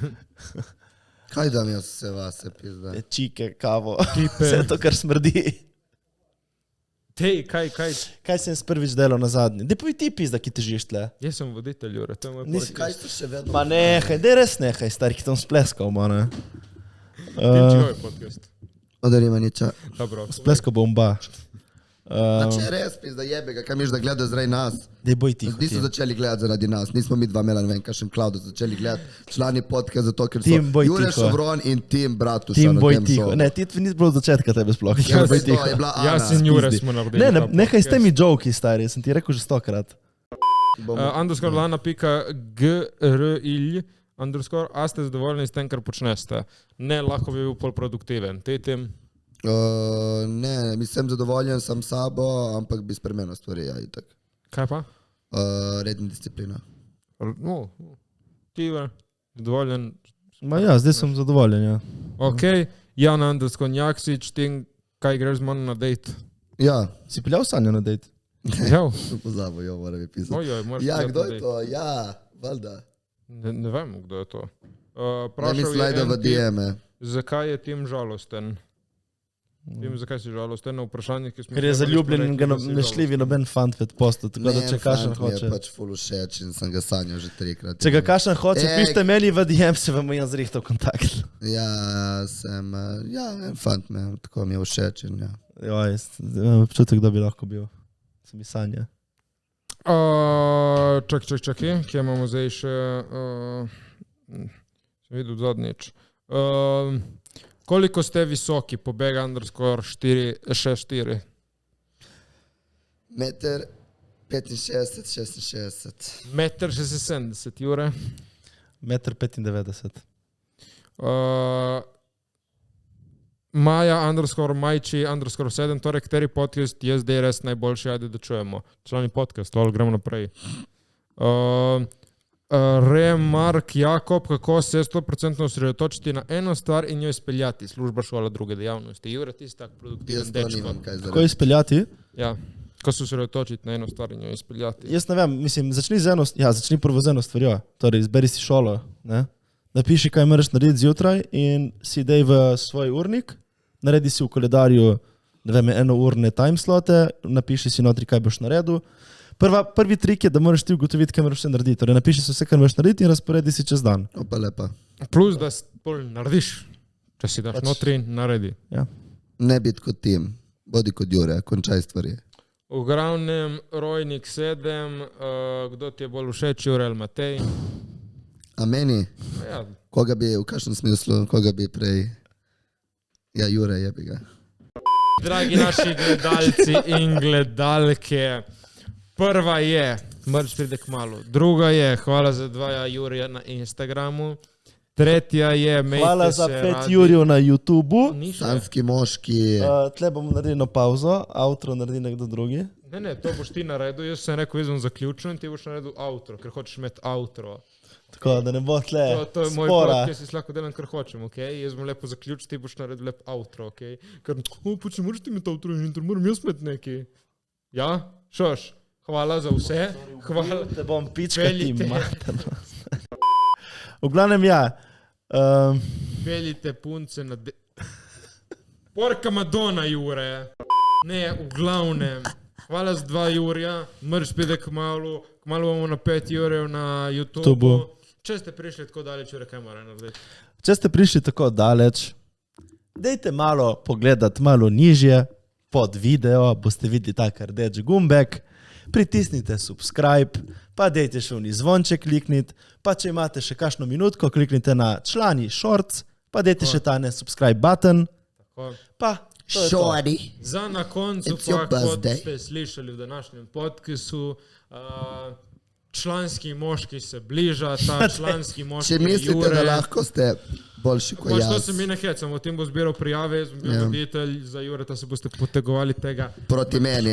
Kaj dam jaz vse vase, pizda? Čike, kavo, Tipe. vse to, kar smrdi. Tej, kaj? Kaj sem jaz prvič delal na zadnje? Dej povi ti pizda, ki težiš tle. Jaz sem voditelj, ure. To je moj Nisi- Kaj podcast. ste še vedno? Ma nehaj, dej res nehaj, stari, ki tam spleskal, mana. Tim, čigoj je podcast. Odari maniča. Dobro. Spleskal bomba. Če je res, pizda jebega, kaj miš da gleda zaradi nas? Dej boj tiho. Niso začeli gledati zaradi nas, nismo mi dva imela, ne vem, kakšen cloud, začeli gledati člani podcast zato, ker so Tim, boj Jure tiho. Šovron in Tim Bratuša Tim na boj tem tiho. šovu. Ne, ti nisi bilo od začetka tebe sploh. Ja, Boj to tiho. je bila Ana. Jaz in Jure spizdi. smo naredili. Ne, ta nehaj s podcast. temi joki, stari, sem ti rekel že 100-krat. Underscore lana pika gril, underscore, a ste zadovoljni s tem, kar počneste? Ne, lahko bi bil bolj produktiven. Te tem, Ne, mislim zadovoljen sam sabo, ampak bi spremenil stvari, ja, itak. kaj pa? Redna disciplina. No, ti, zadovoljen. Ma ja, zdaj sem zadovoljen, ja. Ok, Jan underscore Njaksič, tem, kaj greš z mano na dejt? Ja, Si peljal Sanjo na dejt? Jav. pozabo, jo moram pisati. Ojoj, moraš Ja, peljati kdo na je dejt. to? Ja, valjda. Ne vem, kdo je to. Ne mi Vprašal je slajda v en tip, DM-e. zakaj je Tim žalosten? Tim, zakaj si žalosten na vprašanje, ki smo... Ker je zaljubljen in ga rekli, da si ne šljivi noben fant ved postu, tako da če kašen fant mi je hoče. pač ful všeč in sem ga sanjal že 3-krat. Če ga kašen hoče, Ej. pišite meni v DM, se vam jaz zrihtal kontakt. Ja, sem, ja, en fant me, tako mi je všeč in ja. Joj, imam občutek, da bi lahko bil. Se mi sanja. Čakaj, kje imamo zdaj še... sem videl zadnjič. Koliko ste visoki? Pobega underscore 6-4. Meter 65, 66. Meter 76, Jure. 1,95 m. Maja underscore Majči underscore 7, torej kateri podcast je zdaj res najboljši, ajde da čujemo. Člani podcast, ali gremo naprej. Remark Jakob, kako se 100% osredotočiti na eno stvar in jo izpeljati, služba, šola, druge dejavnosti. Jure, ti si tak produktiven Jaz to dečko. nimam kaj Kako zaradi. izpeljati? Ja, ko se osredotočiti na eno stvar in jo izpeljati. Jaz ne vem, mislim, začni prvo z eno stvarjo. Torej, izberi si šolo, ne? Napiši, kaj moraš narediti zjutraj in si dej v svoj urnik, naredi si v koledarju, ne vem, enourne timeslote, napiši si notri, kaj boš naredil. Prvi trik je, da moraš ti ugotoviti, kaj moraš vse narediti. Torej, napiši si vse, kar moraš narediti in razporedi si čez dan. Opa, lepa. Plus, da pol narediš, če si daš Pač- notri, naredi. Ne biti kot Tim. Bodi kot Jure, končaj stvari. V glavnem, Rojnik 7, kdo ti je bolj všeč, Jure ali Matej? A meni? Ja, Koga bi, v kakšnem smislu, koga bi prej... Ja, Jure, jebi ga. dragi naši gledalci in gledalke, prva je, mrč pride kmalu, druga je, hvala za 2 Jurija na Instagramu, tretja je, mejte Hvala se za 5 radi. Jurjev na YouTubu. Ni še. Sanski moški. Tle bomo naredili pauzo, outro naredi nekdo drugi. Ne, to boš ti naredil, jaz sem rekel, jaz bom zaključil in ti boš naredil outro, ker hočeš imeti outro. Tako da ne bo tle To je moj spora. podcast, jaz lahko delam, kar hočem, ok? Jaz bom lepo zaključil, ti boš naredil lep outro, ok? Ker, če moraš ti imeti outro, moram jaz imeti neki. Ja, šoš, hvala za vse, hvala. Te bom pičkati, Peljite. mater. V glavnem, ja. Peljite punce na Porka Madonna, Jure. Ne, v glavnem. Hvala za 2 Jurja, mrč pride kmalu bomo na 5 Jurjev na YouTubu. Če ste prišli tako daleč, Jure, kaj mora narediti? Če ste prišli tako daleč, dajte malo pogledati malo nižje pod video, boste videli tak rdeč gumbek, pritisnite subscribe, pa dajte še vni zvonček klikniti, pa če imate še kakšno minutko, kliknite na člani shorts, pa dajte še ta ne subscribe button, Tako. pa to je to. Shorty. Za na koncu It's your pa, kot birthday. ste slišali v današnjem podcastu, članski moški se bliža, ta članski moški Če mislite, Jure. da lahko ste boljši kot Pač to jaz se mi ne hecam, o tem bo zbiral prijave, jaz bom bil voditelj za Jureta, se boste potegovali tega. proti meni.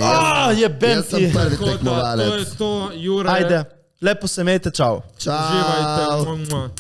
Jebem Jaz sem ti. prvi Tako da, to je tekmovalec. to, Jure. Ajde, lepo se imejte, čau. Čau. Uživajte. Mua, mua.